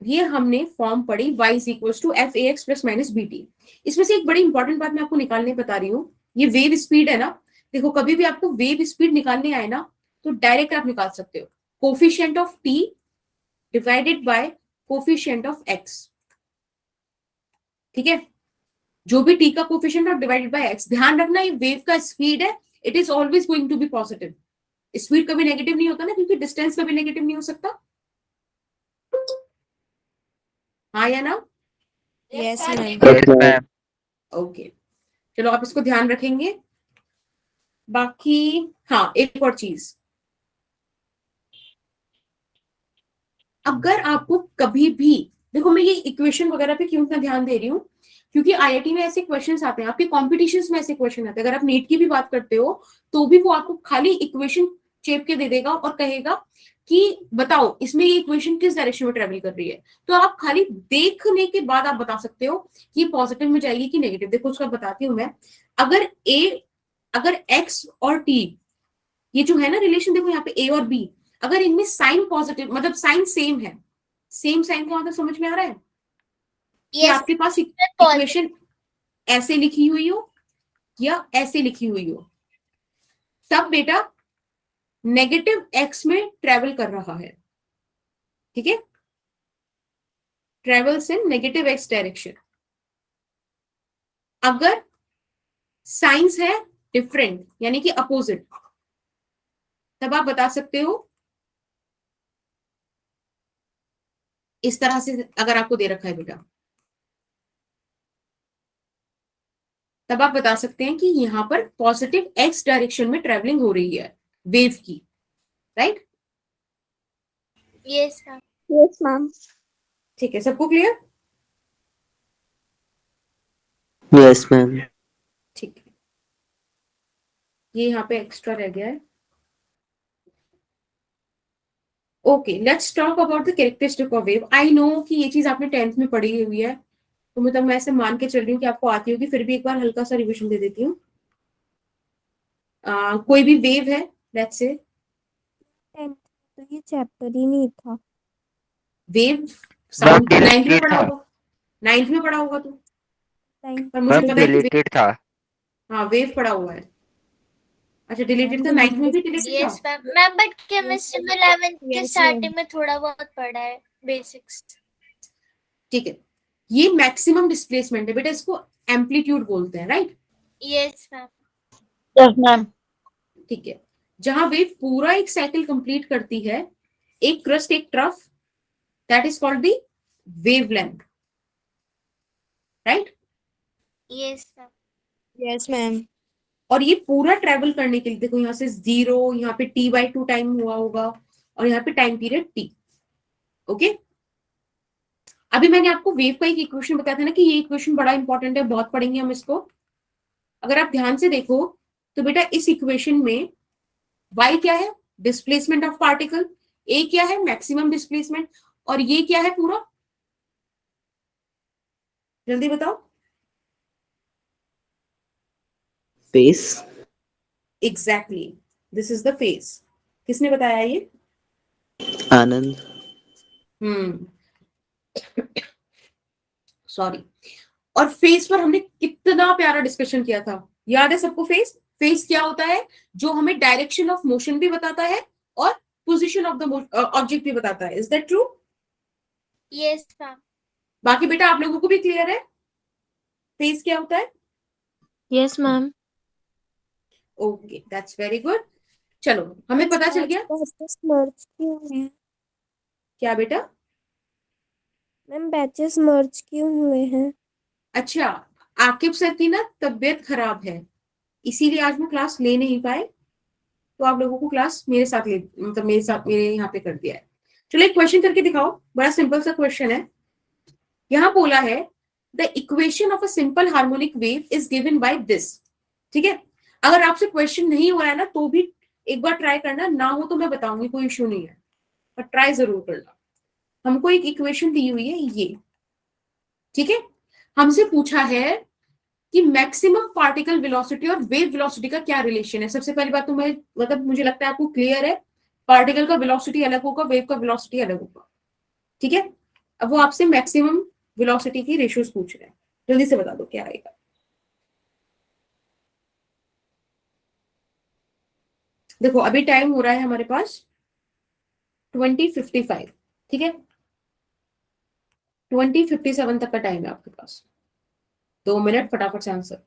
ये हमने फॉर्म पढ़ी y is equals to f a x plus minus b t. इसमें से एक बड़ी इंपॉर्टेंट बात मैं आपको निकालने बता रही हूँ, ये वेव स्पीड है ना, देखो कभी भी आपको वेव स्पीड निकालने आए ना, तो डायरेक्ट आप निकाल सकते हो, coefficient of t divided by coefficient of x। ठीक है, जो भी t का कोफिशिएंट और डिवाइडेड बाय x, ध्यान रखना ये वेव का स्पीड है, it is always going to be positive. Speed कभी नेगेटिव नहीं होता ना, क्योंकि डिस्टेंस कभी नेगेटिव नहीं हो सकता। हाँ या ना? Yes ma'am. Yes, ma'am. Okay, चलो आप इसको ध्यान रखेंगे। बाकी हाँ, एक और चीज, अगर आपको कभी भी, देखो मैं ये इक्वेशन वगैरह पे क्यों इतना ध्यान दे रही हूँ, क्योंकि आईआईटी में ऐसे क्वेश्चंस आते हैं, आपके कॉम्पिटिशन्स में ऐसे क्वेश्चन आते हैं, अगर आप नीट की भी बात करते हो तो भी वो आपको खाली इक्वेशन चेप के दे देगा और कहेगा कि बताओ इसमें ये इक्वेशन किस डायरेक्शन में ट्रेवल कर रही है, तो आप खाली देखने के बाद आप बता सकते हो कि पॉजिटिव में जाएगी कि नेगेटिव। देखो उसका बताती हूँ मैं, अगर x और t, ये जो है ना रिलेशन, देखो यहाँ पे a और b, अगर इनमें साइन पॉजिटिव, मतलब साइन सेम है, सेम साइन का मतलब समझ में आ रहा है कि Yes, आपके पास इक्वेशन ऐसे लिखी हुई हो या ऐसे लिखी हुई हो, तब बेटा नेगेटिव x में ट्रेवल कर रहा है। ठीक है, travels in negative x direction. अगर साइंस है डिफरेंट, यानी कि अपोजिट, तब आप बता सकते हो इस तरह से, अगर आपको दे रखा है बेटा, तब आप बता सकते हैं कि यहां पर पॉजिटिव x डायरेक्शन में ट्रेवलिंग हो रही है वेव की, right? yes, ma'am. Yes ma'am. ठीक है, सबको क्लियर? Yes, ma'am. ठीक है, ये यहाँ पे एक्स्ट्रा रह गया है। Okay, let's talk about the characteristic of wave. I know कि ये चीज आपने 10th में पढ़ी हुई है, तो मतलब मैं ऐसे मान के चल रही हूँ कि आपको आती होगी, फिर भी एक बार हल्का सा रिविजन दे देती हूँ। कोई भी वेव है, लेट्स से 10th तो ये चैप्टर ही नहीं था। वेव साउंड Ma'am, 9th में deleted पढ़ा था। होगा, 9th में पढ़ा होगा तो, Ninth पर मुझे Ma'am, पता है कि deleted था। हाँ वेव पढ़ा हुआ है। अच्छा, डिलीटेड था, 9th में भी डिलीटेड था। Yes, ma'am. Ma'am, but chemistry में 11th के Yes, starting ma'am. में थोड़ा बहुत पढ़ा है बेसिक्स। ठीक है, ये मैक्सिमम डिस्प्लेसमेंट है बेटा, इसको एम्पलीट्यूड बोलते हैं, right? Yes, ma'am. Yes, ma'am. ठीक है, जहां वेव पूरा एक साइकिल कंप्लीट करती है, एक क्रस्ट एक trough, that is called the wavelength, right? Yes, ma'am. Yes ma'am. और ये पूरा ट्रेवल करने के लिए देखो, यहाँ से 0, यहाँ पे t/2 टाइम हुआ होगा, और यहाँ पे टाइम पीरियड t। ओके, अभी मैंने आपको वेव का एक इक्वेशन बताया था ना कि ये इक्वेशन बड़ा इंपॉर्टेंट है, बहुत पढ़ेंगे हम इसको। अगर आप ध्यान से देखो तो बेटा इस इक्वेशन में y क्या है, डिस्प्लेसमेंट ऑफ पार्टिकल, a क्या है, मैक्सिमम डिस्प्लेसमेंट, और ये क्या है पूरा, जल्दी बताओ। Face. Exactly, this is the face. किसने बताया ये? Anand. सॉरी। और फेस पर हमने कितना प्यारा डिस्कशन किया था, याद है सबको? फेस, फेस क्या होता है? जो हमें डायरेक्शन ऑफ मोशन भी बताता है और पोजीशन ऑफ द ऑब्जेक्ट भी बताता है। Is that true? Yes, ma'am. बाकी बेटा आप लोगों को भी क्लियर है फेस क्या होता है? Yes, ma'am. Okay, that's very good. चलो, हमें पता चल गया। बैचेस मर्ज क्यों हैं? क्या बेटा? मैम बैचेस मर्ज क्यों हुए हैं? अच्छा, आकिब सर की ना तबीयत खराब है, इसीलिए आज मैं क्लास ले नहीं पाए, तो आप लोगों को क्लास मेरे साथ मतलब मेरे यहाँ पे कर दिया है। चलो एक क्वेश्चन करके दिखाओ, बड़ा सिंपल सा क्वेश्चन है। यहाँ बोला है the equation of a simple harmonic wave is given by this. ठीक है, अगर आपसे क्वेश्चन नहीं हो रहा है ना, तो भी एक बार ट्राई करना, ना हो तो मैं बताऊंगी, कोई इश्यू नहीं है। पर ट्राई जरूर करना। हमको एक इक्वेशन दी हुई है ये, ठीक है, हमसे पूछा है कि मैक्सिमम पार्टिकल वेलोसिटी और वेव वेलोसिटी का क्या रिलेशन है। सबसे पहली बात तो मैं मतलब मुझे लगता है आपको क्लियर है, पार्टिकल का वेलोसिटी अलग होगा, वेव का वेलोसिटी अलग होगा, ठीक है। अब वो आपसे मैक्सिमम वेलोसिटी की रेशियोज पूछ रहे हैं, जल्दी से बता दो क्या आएगा। देखो अभी टाइम हो रहा है हमारे पास 20:55, ठीक है, 20:57 तक का टाइम है आपके पास, 2 मिनट, फटाफट से आंसर।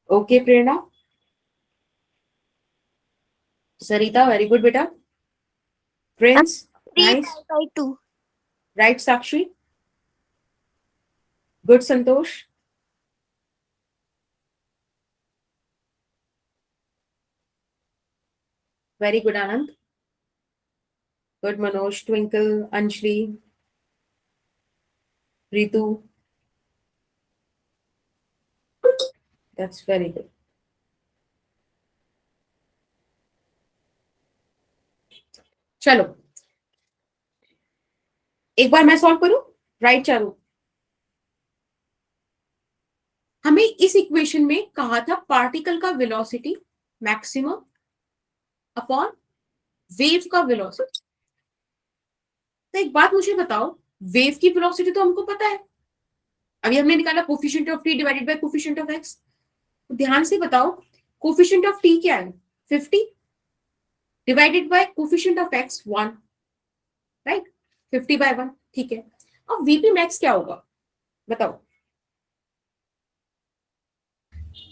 ओके प्रेरणा, सरिता वेरी गुड बेटा, Prince nice, 3/2. Right Sakshi, good Santosh, very good Anand, good Manoj, twinkle, Anjali, Ritu, that's very good. चलो एक बार मैं सॉल्व करूं, राइट चालू। हमें इस इक्वेशन में कहा था पार्टिकल का वेलोसिटी मैक्सिमम अपॉन वेव का वेलोसिटी। तो एक बात मुझे बताओ, वेव की वेलोसिटी तो हमको पता है, अभी हमने निकाला coefficient of T divided by coefficient of x. ध्यान से बताओ कोफिशिएंट ऑफ टी क्या है, 50 divided by coefficient of x 1, right, 50/1, ठीक है। अब वीपी मैक्स क्या होगा बताओ।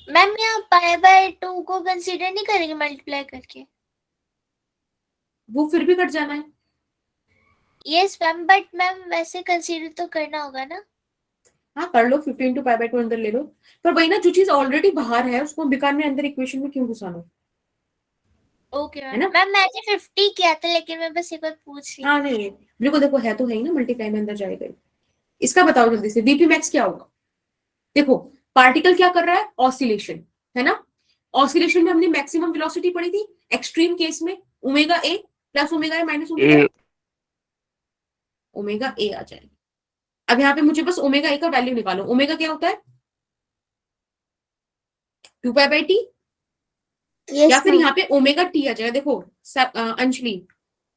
मैम यहाँ π/2 को कंसीडर नहीं करेंगे मल्टीप्लाई करके? वो फिर भी कट जाना है। यस मैम, बट मैम वैसे कंसीडर तो करना होगा ना। हाँ कर लो, 50 इंटू π/2 अंदर ले लो, पर वही ना, जो चीज ऑलरेडी बाहर है उसको बेकार में अंदर इक्वेशन में क्यों घुसाना। ओके है मैम, ना? मैम मैंने 50 किया था लेकिन मैं बस एक बार पूछ रही हाँ नहीं मेरे को देखो है तो है ही ना, मल्टीप्लाई में अंदर जाएगा ही। इसका बताओ जल्दी से, वीपी मैक्स क्या होगा। देखो पार्टिकल क्या कर रहा है, ऑसिलेशन, है ना। ऑसिलेशन में हमने मैक्सिमम वेलोसिटी पढ़ी थी, एक्सट्रीम केस में omega A plus omega A minus omega A, omega A आ जाएगा। अब यहाँ पे मुझे बस ओमेगा ए का वैल्यू निकालो, ओमेगा क्या होता है 2π/t, Yes, या फिर ma'am. यहाँ पे ओमेगा टी आ जाएगा। देखो अंजलि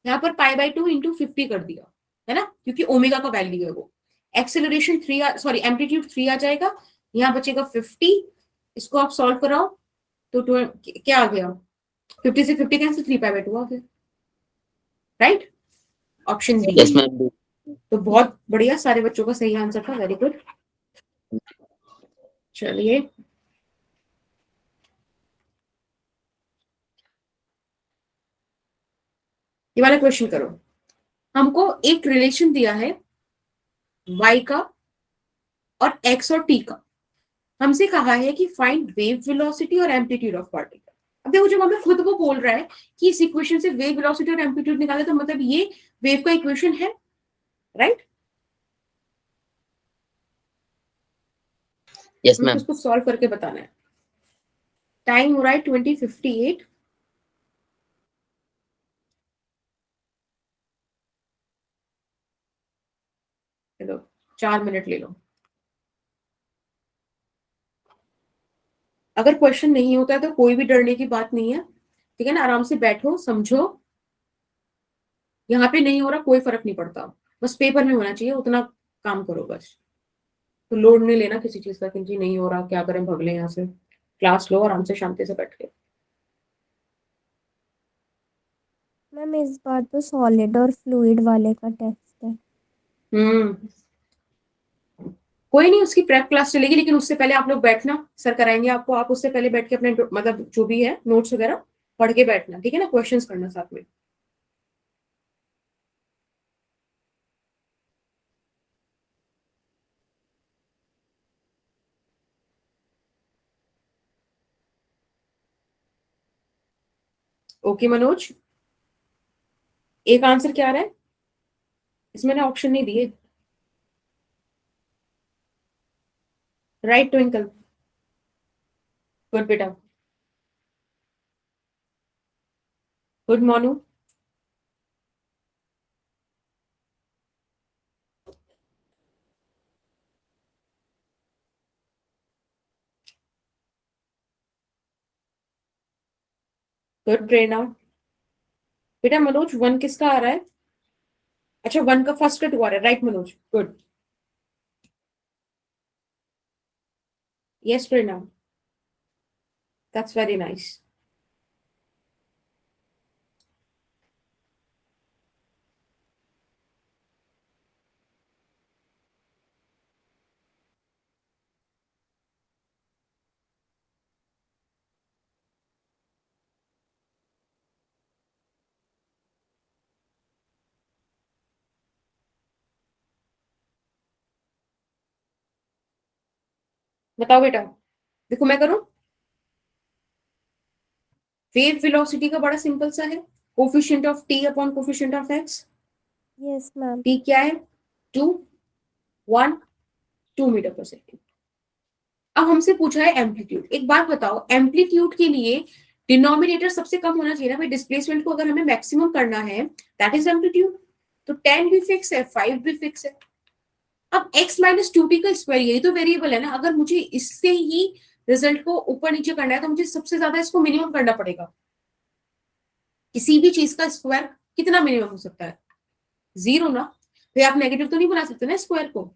यहाँ पर π/2 इंटू 50 कर दिया, है ना, क्योंकि ओमेगा का वैल्यू है वो। एक्सेलरेशन 3 सॉरी एम्पलीट्यूड 3 आ जाएगा, यहाँ बचेगा 50, इसको आप सॉल्व कराओ तो क्या आ गया, 50 से 50 कैंसिल, 3π/2 आ गया, right, option D. Yes, ma'am. तो बहुत बढ़िया, सारे बच्चों का सही आंसर था, वेरी गुड। चलिए ये वाला क्वेश्चन करो। हमको एक रिलेशन दिया है y का और x और t का, हमसे कहा है कि फाइंड वेव वेलोसिटी और एम्पलीट्यूड ऑफ पार्टिकल। अब देखो जब हमें खुद वो बोल रहा है कि इस इक्वेशन से वेव वेलोसिटी और एम्पलीट्यूड निकाले, तो मतलब ये वेव का इक्वेशन है, राइट। Yes, हमको ma'am. उसको सॉल्व करके बताना है। टाइम हो रहा है 20:58, चलो 4 मिनट ले लो। अगर क्वेश्चन नहीं होता है तो कोई भी डरने की बात नहीं है, ठीक है ना, आराम से बैठो समझो। यहाँ पे नहीं हो रहा कोई फर्क नहीं पड़ता, बस पेपर में होना चाहिए, उतना काम करो बस। तो लोड नहीं लेना किसी चीज का कि जी नहीं हो रहा क्या करें, भग ले यहाँ से, क्लास लो आराम से शांति से बैठ के। मैम इस बार तो सॉलिड और फ्लूइड वाले का टेस्ट है। कोई नहीं, उसकी प्रेप क्लास चलेगी, लेकिन उससे पहले आप लोग बैठना, सर कराएंगे आपको, आप उससे पहले बैठ के अपने मतलब जो भी है नोट्स वगैरह पढ़ के बैठना, ठीक है ना, क्वेश्चंस करना साथ में। ओके मनोज, एक आंसर क्या आ रहा है इसमें, ना ऑप्शन नहीं दिए। राइट ट्विंकल, गुड बेटा, गुड मोनू, गुड प्रेरणा। बेटा मनोज 1 किसका आ रहा है? अच्छा 1 का फर्स्ट कट हुआ है, right Manoj, good. Yes Prerna, that's very nice. बताओ बेटा, देखो मैं करूं। वेव वेलोसिटी का बड़ा सिंपल सा है, coefficient of T upon coefficient of x. Yes ma'am. T क्या है? 2, 1, 2 मीटर पर सेकेंड। अब हमसे पूछा है एम्पलीट्यूड। एक बात बताओ, एम्पलीट्यूड के लिए डिनोमिनेटर सबसे कम होना चाहिए ना भाई। डिस्प्लेसमेंट को अगर हमें मैक्सिमम करना है, दैट इज एम्पलीट्यूड। तो 10 भी फिक्स है, 5 भी फिक्स है। अब x माइनस 2t का स्क्वायर, यही तो वेरिएबल है ना। अगर मुझे इससे ही रिजल्ट को ऊपर नीचे करना है तो मुझे सबसे ज्यादा इसको मिनिमम करना पड़ेगा। किसी भी चीज का स्क्वायर कितना मिनिमम हो सकता है? 0 ना। भाई आप नेगेटिव तो नहीं बना सकते ना स्क्वायर को,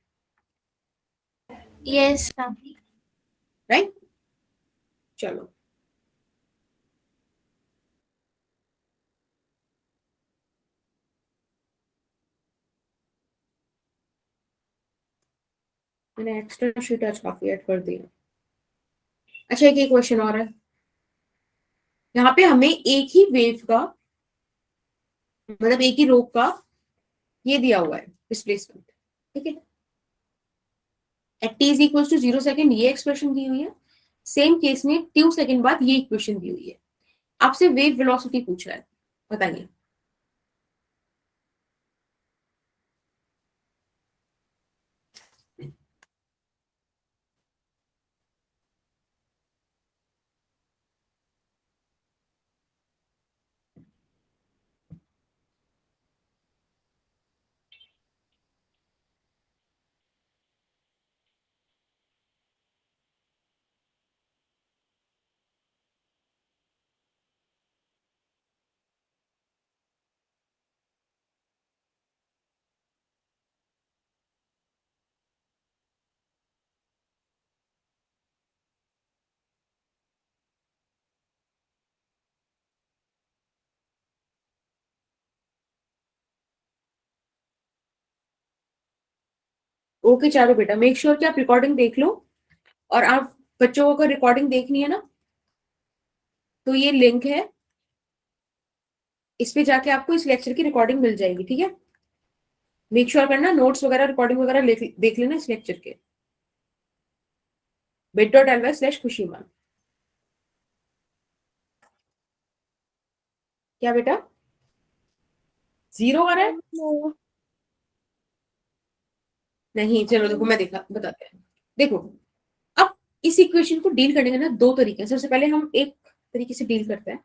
यस मैम। राइट। चलो मैंने एक्स्ट्रा शीट आज काफी ऐड कर दिया। अच्छा एक क्वेश्चन और है। यहाँ पे हमें एक ही वेव का, मतलब एक ही रोक का ये दिया हुआ है डिस्प्लेसमेंट, ठीक है। At t is equal to 0 second ये एक्सप्रेशन दी हुई है। सेम केस में 2 सेकेंड बाद ये इक्वेशन दी हुई है। आपसे वेव वेलोसिटी पूछ रहा है, बताइए। ओके चारो बेटा, मेक श्योर कि आप रिकॉर्डिंग देख लो। और आप बच्चों को अगर रिकॉर्डिंग देखनी है ना, तो ये लिंक है, इस पे जाके आपको इस लेक्चर की रिकॉर्डिंग मिल जाएगी, ठीक है। मेक श्योर करना नोट्स वगैरह रिकॉर्डिंग वगैरह देख लेना इस लेक्चर के। bit.ly/खुशीमान। क्या बेटा 0 आ रहा है? No. नहीं, चलो देखो मैं बताते हैं। देखो अब इस इक्वेशन को डील करने के ना 2 तरीके हैं। सबसे पहले हम एक तरीके से डील करते हैं।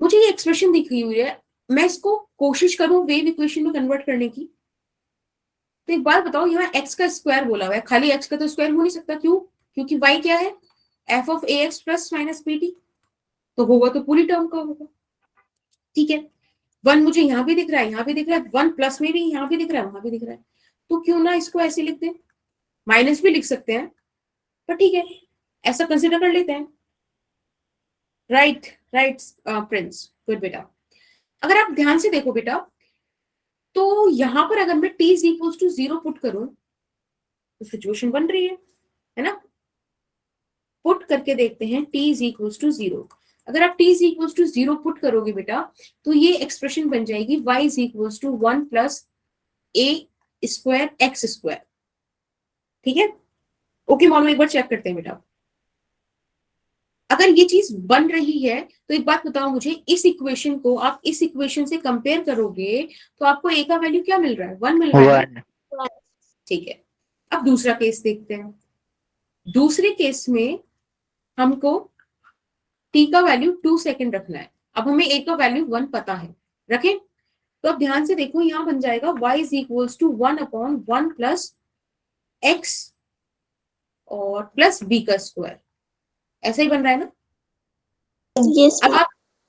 मुझे ये एक्सप्रेशन दिखी हुई है, मैं इसको कोशिश करूं वेव इक्वेशन में कन्वर्ट करने की। तो एक बात बताओ, यहाँ x का स्क्वायर बोला हुआ है, खाली x का तो स्क्वायर हो नहीं सकता। क्यों? क्योंकि y क्या है? f of ax plus minus bt, तो होगा तो पूरी टर्म का होगा, ठीक है। 1 मुझे यहाँ भी दिख रहा है, यहाँ भी दिख रहा है, 1 प्लस में भी यहाँ भी दिख रहा है, वहां भी दिख रहा है। तो क्यों ना इसको ऐसे लिख दें, माइनस भी लिख सकते हैं, पर ठीक है ऐसा कंसिडर कर लेते हैं। राइट राइट प्रिंस, गुड बेटा। अगर आप ध्यान से देखो बेटा, तो यहां पर अगर मैं t is equal to 0 put करूं तो सिचुएशन बन रही है ना। पुट करके देखते हैं t इज इक्वल टू 0। अगर आप t is equal to 0 put करोगे बेटा, तो ये एक्सप्रेशन बन जाएगी y is equal to 1 plus a square x square, ठीक है। ओके मानो, एक बार चेक करते हैं बेटा। अगर ये चीज बन रही है तो एक बात बताओ मुझे, इस इक्वेशन को आप इस इक्वेशन से कंपेयर करोगे तो आपको a का वैल्यू क्या मिल रहा है? 1 मिल रहा है, 1. ठीक है। अब दूसरा केस देखते हैं। दूसरे केस में हमको t का वैल्यू 2 सेकंड रखना है। अब हमें a का वैल्यू 1 पता है, रखें। तो अब ध्यान से देखो, यहां बन जाएगा y is equals to 1/1 plus x और प्लस b का स्क्वायर। ऐसा ही बन रहा है ना? यस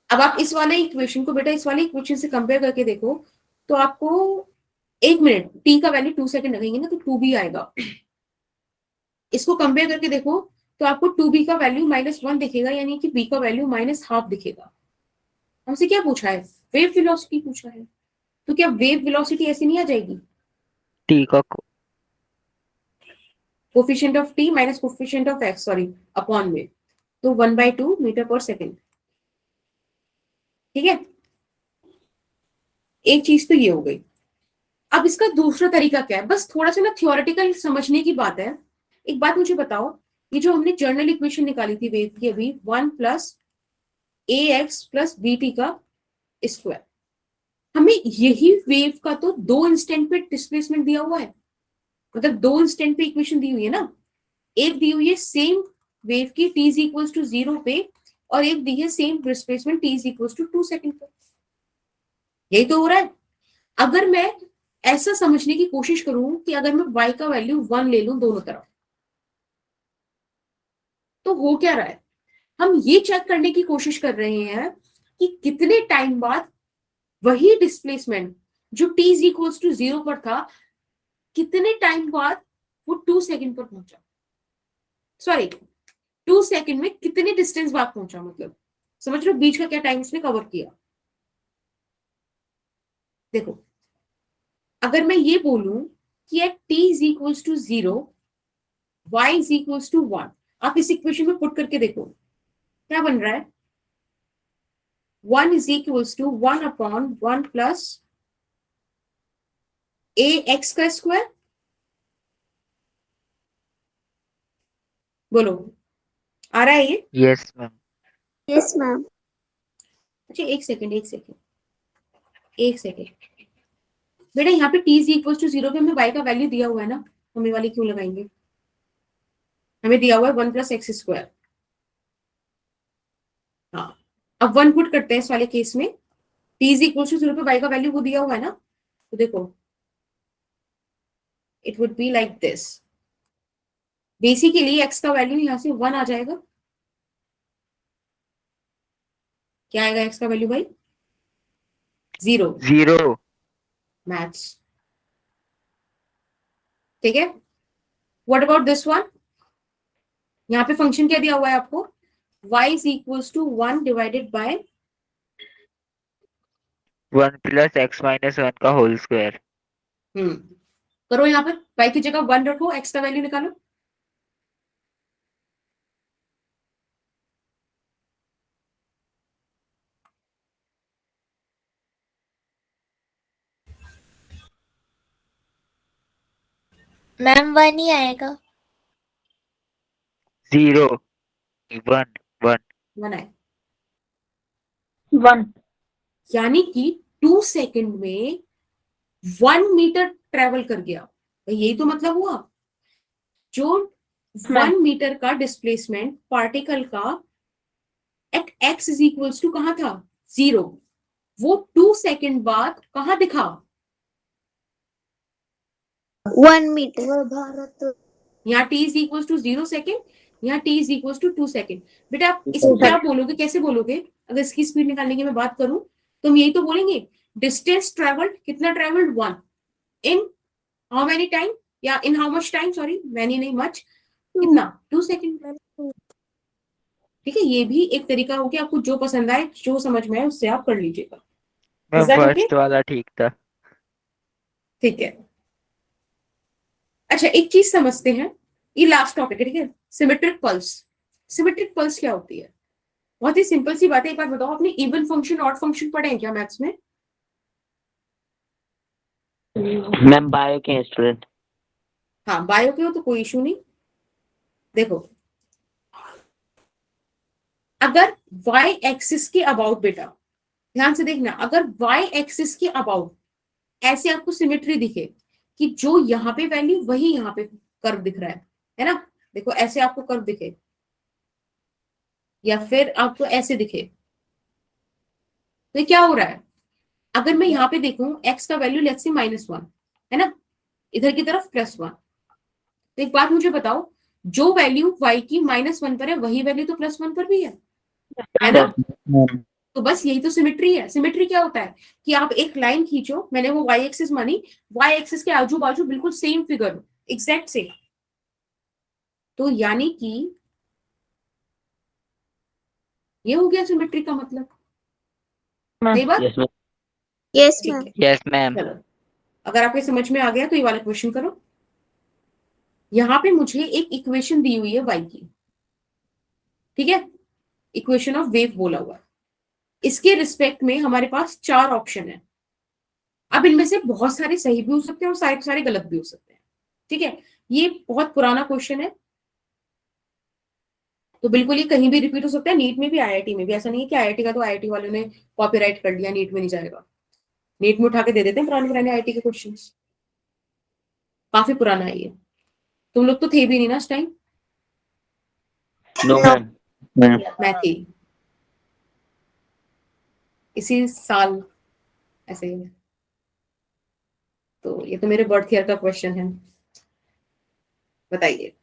अब आप इस वाले इक्वेशन को बेटा इस वाले इक्वेशन से कंपेयर करके देखो, तो आपको 1 मिनट t का वैल्यू 2 सेकंड लगेंगे ना, तो 2b आएगा। इसको कंपेयर करके देखो तो आपको 2b का वैल्यू -1 दिखेगा, यानी कि b का वैल्यू -1/2 दिखेगा। हमसे क्या पूछा है? वेव वेलोसिटी पूछा है। तो क्या वेव वेलोसिटी ऐसी नहीं आ जाएगी? t का coefficient of t minus coefficient of x, sorry, upon में, तो 1/2 मीटर पर सेकंड। ठीक है, एक चीज तो ये हो गई। अब इसका दूसरा तरीका क्या है? बस थोड़ा सा ना थियोरेटिकल समझने की बात है। एक बात मुझे बताओ, ये जो हमने जर्नल इक्वेशन निकाली थी वेव की अभी, 1 प्लस ax प्लस bt का स्क्वायर, हमें यही वेव का तो 2 इंस्टेंट पे डिस्प्लेसमेंट दिया हुआ है, मतलब 2 इंस्टेंट पे इक्वेशन दी हुई है ना। एक दी हुई है सेम वेव की t इज इक्वल्स टू 0 पे, और एक दी है same displacement t is equals to 2 second पे। यही तो हो रहा है। अगर मैं ऐसा समझने की कोशिश करूं कि अगर मैं y का वैल्यू 1 ले लूं दोनों तरफ, तो हो क्या रहा है? हम ये चेक करने की कोशिश कर रहे हैं कि कितने टाइम बाद वही डिस्प्लेसमेंट जो t इज इक्वल्स टू 0 पर था, कितने टाइम बाद वो 2 सेकंड पर पहुंचा। सॉरी, 2 सेकंड में कितने डिस्टेंस बाद पहुंचा, मतलब समझ रहे हो बीच का क्या टाइम उसने कवर किया। देखो, अगर मैं ये बोलूं कि at t is equals to 0 y is equals to 1, आप इस इक्वेशन में पुट करके देखो क्या बन रहा है। 1 is equals to 1/1 plus ax का स्क्वायर। बोलो, आ रहा है ये? Yes ma'am. Yes ma'am. अच्छा, एक सेकंड बेटा, यहाँ पे t इज इक्वल्स टू 0 पे हमें y का वैल्यू दिया हुआ है ना, हमें वाली क्यों लगाएंगे? हमें दिया हुआ है 1 प्लस एक्स स्क्वायर। हाँ, अब 1 पुट करते हैं इस वाले केस में, t इज इक्वल्स टू 0 पे y का वैल्यू वो दिया हुआ है ना, तो देखो it would be like this. Basically x का वैल्यू यहाँ से 1 आ जाएगा। क्या आएगा x का वैल्यू भाई? 0। मैथ्स, ठीक है। What about this one? यहाँ पे फंक्शन क्या दिया हुआ है आपको? y is equals to 1 divided by 1 plus x minus 1 का होल स्क्वायर। करो, यहाँ पर y की जगह 1 रखो, x का वैल्यू निकालो। मैम 1 ही आएगा। 0 1 1 1 आए, 1 यानी कि 2 सेकंड में 1 मीटर ट्रेवल कर गया। भाई यही तो मतलब हुआ, जो 1 मीटर का डिस्प्लेसमेंट पार्टिकल का at x is equals to कहां था? 0, वो 2 सेकंड बाद कहां दिखा? 1 मीटर भारत। यहाँ t is equals to 0 second, यहाँ t is equals to 2 second. बेटा आप इसको क्या बोलोगे, कैसे बोलोगे? अगर इसकी स्पीड निकालने की मैं बात करूं तो हम यही तो बोलेंगे, डिस्टेंस ट्रेवल्ड, कितना travelled? 1 in how many time, या in how much time, sorry many नहीं मच, कितना? 2 सेकंड। ठीक है, ये भी एक तरीका हो गया। आपको जो पसंद आए, जो समझ में आए उससे आप कर लीजिएगा। Ma'am Is that okay? First वाला ठीक था। ठीक है। अच्छा, एक चीज समझते हैं, ये लास्ट टॉपिक है, ठीक है। Symmetric pulse. सिमेट्रिक पल्स क्या होती है? बहुत ही सिंपल सी बात है। एक बात बताओ, आपने इवन फंक्शन ऑड फंक्शन पढ़े हैं क्या मैथ्स में? मैम बायो के स्टूडेंट। हाँ, बायो के हो तो कोई इशू नहीं। देखो, अगर y एक्सिस के अबाउट, बेटा ध्यान से देखना, अगर y एक्सिस के अबाउट ऐसे आपको सिमेट्री दिखे कि जो यहाँ पे वैल्यू वही यहाँ पे कर्व दिख रहा है ना, देखो ऐसे आपको कर्व दिखे या फिर आपको ऐसे दिखे, तो ये क्या हो रहा है? अगर मैं यहाँ पे देखूं x का वैल्यू लेट्स से -1 है ना, इधर की तरफ +1, तो एक बात मुझे बताओ, जो वैल्यू y की -1 पर है वही वैल्यू तो +1 पर भी है ना? Yes, ma'am. तो बस यही तो सिमेट्री है। सिमेट्री क्या होता है कि आप एक लाइन खींचो, मैंने वो y एक्सिस मानी, y एक्सिस के आजू बाजू बिल्कुल सेम फिगर, एग्जैक्ट सेम, तो यानी कि ये हो गया सिमेट्री का मतलब। सही बात? Yes, ma'am. यस ठीक मैम। है, यस मैम। चलो अगर आपके समझ में आ गया तो ये वाला क्वेश्चन करो। यहाँ पे मुझे एक इक्वेशन दी हुई है y की, ठीक है, इक्वेशन ऑफ वेव बोला हुआ है। इसके रिस्पेक्ट में हमारे पास 4 ऑप्शन है। अब इनमें से बहुत सारे सही भी हो सकते हैं और सारे सारे गलत भी हो सकते हैं, ठीक है। ये बहुत पुराना क्वेश्चन है, तो बिल्कुल ये कहीं भी रिपीट हो सकता है, नीट में भी आईआईटी में भी। ऐसा नहीं है कि आईआईटी का तो आईआईटी वालों ने कॉपीराइट कर लिया, नीट में नहीं जाएगा। नीट में उठा के दे देते हैं पुराने पुराने आईआईटी के क्वेश्चंस, काफी पुराना है ये। तुम लोग तो थे भी नहीं ना उस टाइम, No, ma'am. Ma'am. मैं थी इसी साल ऐसे ही। तो ये तो मेरे बर्थ ईयर का क्वेश्चन है, बताइए।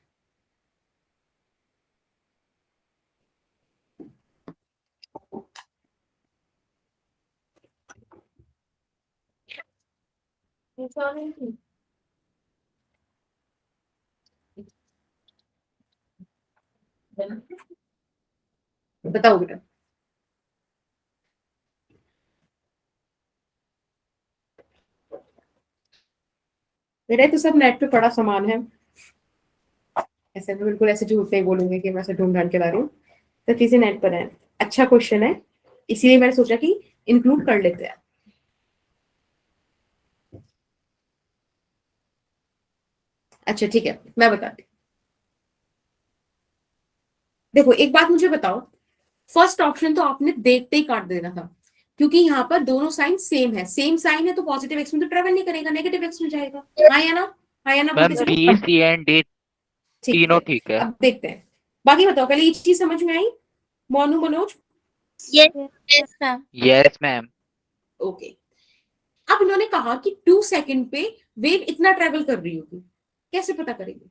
बताओ बेटा। बेटा तो सब नेट पे पड़ा सामान है, ऐसे मैं बिल्कुल ऐसे झूठ नहीं बोलूंगी कि मैं ऐसे ढूंढ ढांड के ला रही हूँ, तो चीजें नेट पर है। अच्छा क्वेश्चन है, इसीलिए मैंने सोचा कि इंक्लूड कर लेते हैं। अच्छा ठीक है, मैं बताती हूँ। देखो एक बात मुझे बताओ, फर्स्ट ऑप्शन तो आपने देखते ही काट देना था, क्योंकि यहाँ पर दोनों साइन सेम है। सेम साइन है तो पॉजिटिव एक्स में तो ट्रेवल नहीं करेगा, नेगेटिव एक्स में जाएगा। हाँ या ना? हाँ या ना मैम बोलते चलो। बी सी एंड डी ठीक तीनों है, ठीक है। अब देखते हैं। बाकी बताओ, पहले ये चीज समझ में आई Monu Manoj? Yes ma'am. Yes ma'am. Okay. अब इन्होंने कहा कि 2 सेकंड पे वेव इतना ट्रेवल कर रही होगी, कैसे पता करेंगे?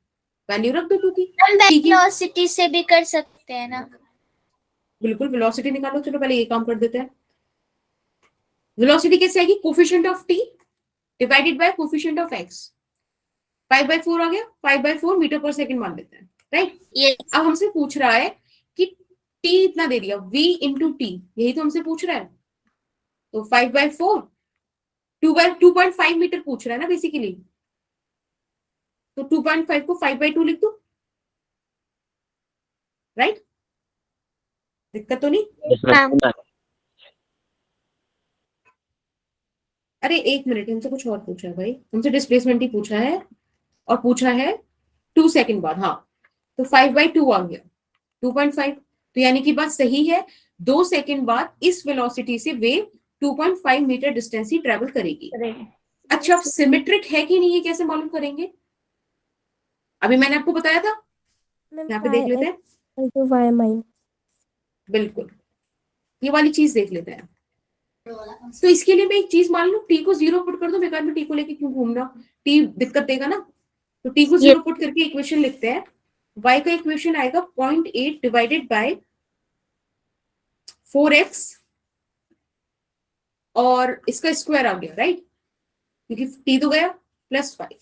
वैल्यू रख दो 2 की। हम ठीक है, वेलोसिटी से भी कर सकते हैं ना। बिल्कुल वेलोसिटी निकालो। चलो पहले ये काम कर देते हैं। वेलोसिटी कैसे आएगी? Coefficient of T divided by coefficient of x. 5/4 आ गया, 5/4 मीटर पर सेकंड मान लेते हैं, राइट। यस। अब हमसे पूछ रहा है कि टी इतना दे दिया, v इंटू टी, यही तो हमसे पूछ रहा है। तो 5/4 2.5 मीटर पूछ रहा है ना बेसिकली, तो 2.5 को 5/2 लिख दो, राइट। दिक्कत तो नहीं? Yes, ma'am. अरे एक मिनट, हमसे कुछ और पूछा है भाई, हमसे डिस्प्लेसमेंट ही पूछा है, और पूछा है 2 सेकंड बाद। हाँ, तो 5/2 आ गया 2.5, तो यानी कि बात सही है। 2 सेकंड बाद इस वेलोसिटी से वेव 2.5 मीटर डिस्टेंस ही ट्रेवल करेगी। अच्छा, अब सिमेट्रिक है कि नहीं ये कैसे मालूम करेंगे? अभी मैंने आपको बताया था, यहाँ पे देख लेते हैं। y बिल्कुल, ये वाली चीज देख लेते हैं। तो इसके लिए मैं एक चीज मान लू, टी को 0 पुट कर दो, बेकार में टी को लेके क्यों घूमना, टी दिक्कत देगा ना। तो टी को 0 पुट करके इक्वेशन लिखते हैं। y का इक्वेशन आएगा 0.8 डिवाइडेड बाय 4x, और इसका स्क्वायर आ गया, राइट, क्योंकि टी तो गया, +5।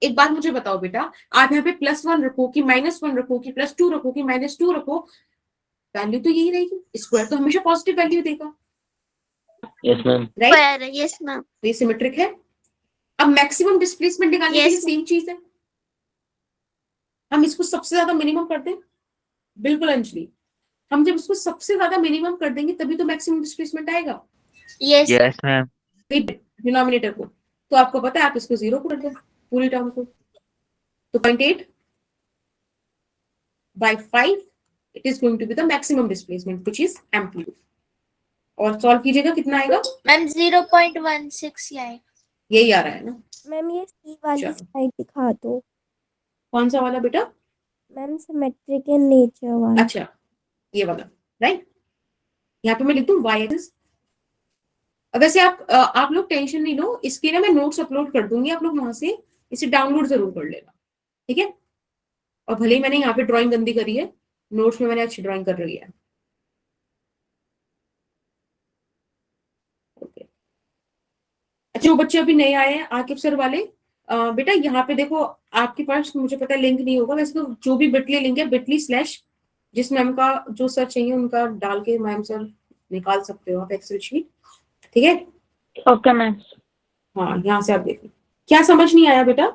एक बात मुझे बताओ बेटा, आप यहाँ पे +1 रखो कि -1 रखो कि +2 रखो कि -2 रखो, वैल्यू तो यही रहेगी, स्क्वायर तो हमेशा पॉजिटिव वैल्यू देगा, Yes, ma'am. Right. Yes ma'am. तो ये सिमेट्रिक है। अब मैक्सिमम डिस्प्लेसमेंट निकालने के लिए Yes. सेम चीज है, हम इसको सबसे ज्यादा मिनिमम कर दें। बिल्कुल अंजलि, हम जब इसको सबसे ज्यादा मिनिमम कर देंगे तभी तो मैक्सिमम डिस्प्लेसमेंट आएगा यस। Yes ma'am. डिनोमिनेटर को। तो आपको पता है, आप इसको 0 कर दें पूरी टर्म को, तो 0.8 by 5 it is going to be the maximum displacement which is amplitude। और सॉल्व कीजिएगा, कितना आएगा? मैम 0.16 ही आएगा। यही आ रहा है ना। मैम ये सी वाली चलो। स्लाइड दिखा दो। कौन सा वाला बेटा? मैम सिमेट्रिक इन नेचर वाला। अच्छा, ये वाला, राइट। यहाँ पे मैं लिख दूं y एक्सिस। वैसे आप लोग टेंशन नहीं लो, इसके ना मैं नोट्स अपलोड कर दूंगी, आप लोग वहां से इसे डाउनलोड जरूर कर लेना, ठीक है। और भले ही मैंने यहाँ पे ड्राइंग गंदी करी है, नोट्स में मैंने अच्छी ड्राइंग कर रही है। ओके, अच्छा, वो बच्चे अभी नए आए हैं आकिब सर वाले, बेटा यहाँ पे देखो, आपके पास मुझे पता है लिंक नहीं होगा, वैसे तो जो भी बिटली लिंक है, बिटली/ जिस मैम का जो सर चाहिए उनका डाल के मैम सर निकाल सकते हो आप एक्सेल शीट, ठीक है। Okay ma'am. हाँ, यहाँ से आप देखो। क्या समझ नहीं आया बेटा?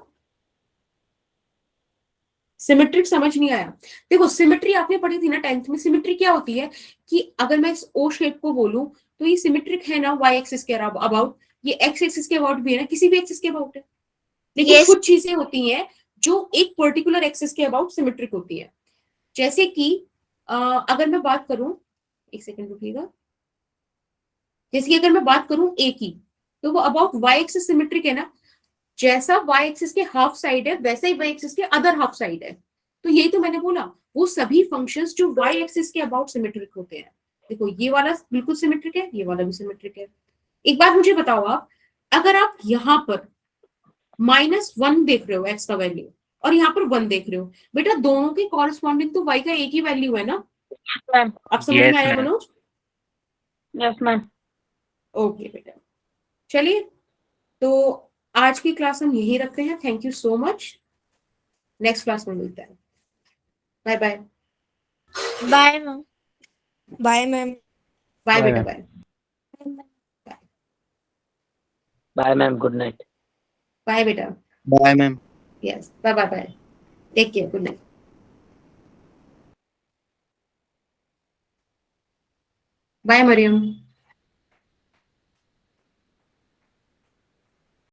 सिमेट्रिक समझ नहीं आया? देखो, सिमेट्री आपने पढ़ी थी ना 10th में। सिमेट्री क्या होती है कि अगर मैं इस ओ शेप को बोलूं तो ये सिमेट्रिक है ना वाई एक्सिस के अबाउट, ये एक्स एक्सिस के अबाउट भी है ना, किसी भी एक्सिस के अबाउट है। लेकिन Yes. कुछ चीजें होती हैं जो एक पर्टिकुलर एक्सिस के अबाउट सिमेट्रिक होती है। जैसे कि अगर मैं बात करूं, एक सेकंड रुकिएगा, जैसे कि अगर मैं बात करूं ए की, तो वो अबाउट वाई एक्सिस सिमेट्रिक है ना। जैसा वाई एक्सिस के हाफ साइड है वैसा ही वाई एक्सिस के अदर हाफ साइड है। तो यही तो मैंने बोला, वो सभी फंक्शंस जो वाई एक्सिस के अबाउट सिमेट्रिक होते हैं। देखो, ये वाला बिल्कुल सिमेट्रिक है, ये वाला भी सिमेट्रिक है। एक बात मुझे बताओ आप, अगर आप यहाँ पर -1 देख रहे हो एक्स का वैल्यू, और यहाँ पर 1 देख रहे हो, बेटा दोनों के कॉरेस्पॉन्डिंग तो वाई का एक ही वैल्यू है ना। मैम। आप समझ Yes, में आया ma'am. Manoj? Yes ma'am. Okay बेटा, चलिए, तो आज की क्लास हम यही रखते हैं। Thank you so much, next class में मिलते हैं। Bye bye. Bye ma'am. Bye ma'am. Bye Bye, बेटा, ma'am. Bye. Bye, ma'am. Good night. Bye बेटा, bye ma'am. Yes, bye bye bye, take care, good night. Bye Maryam.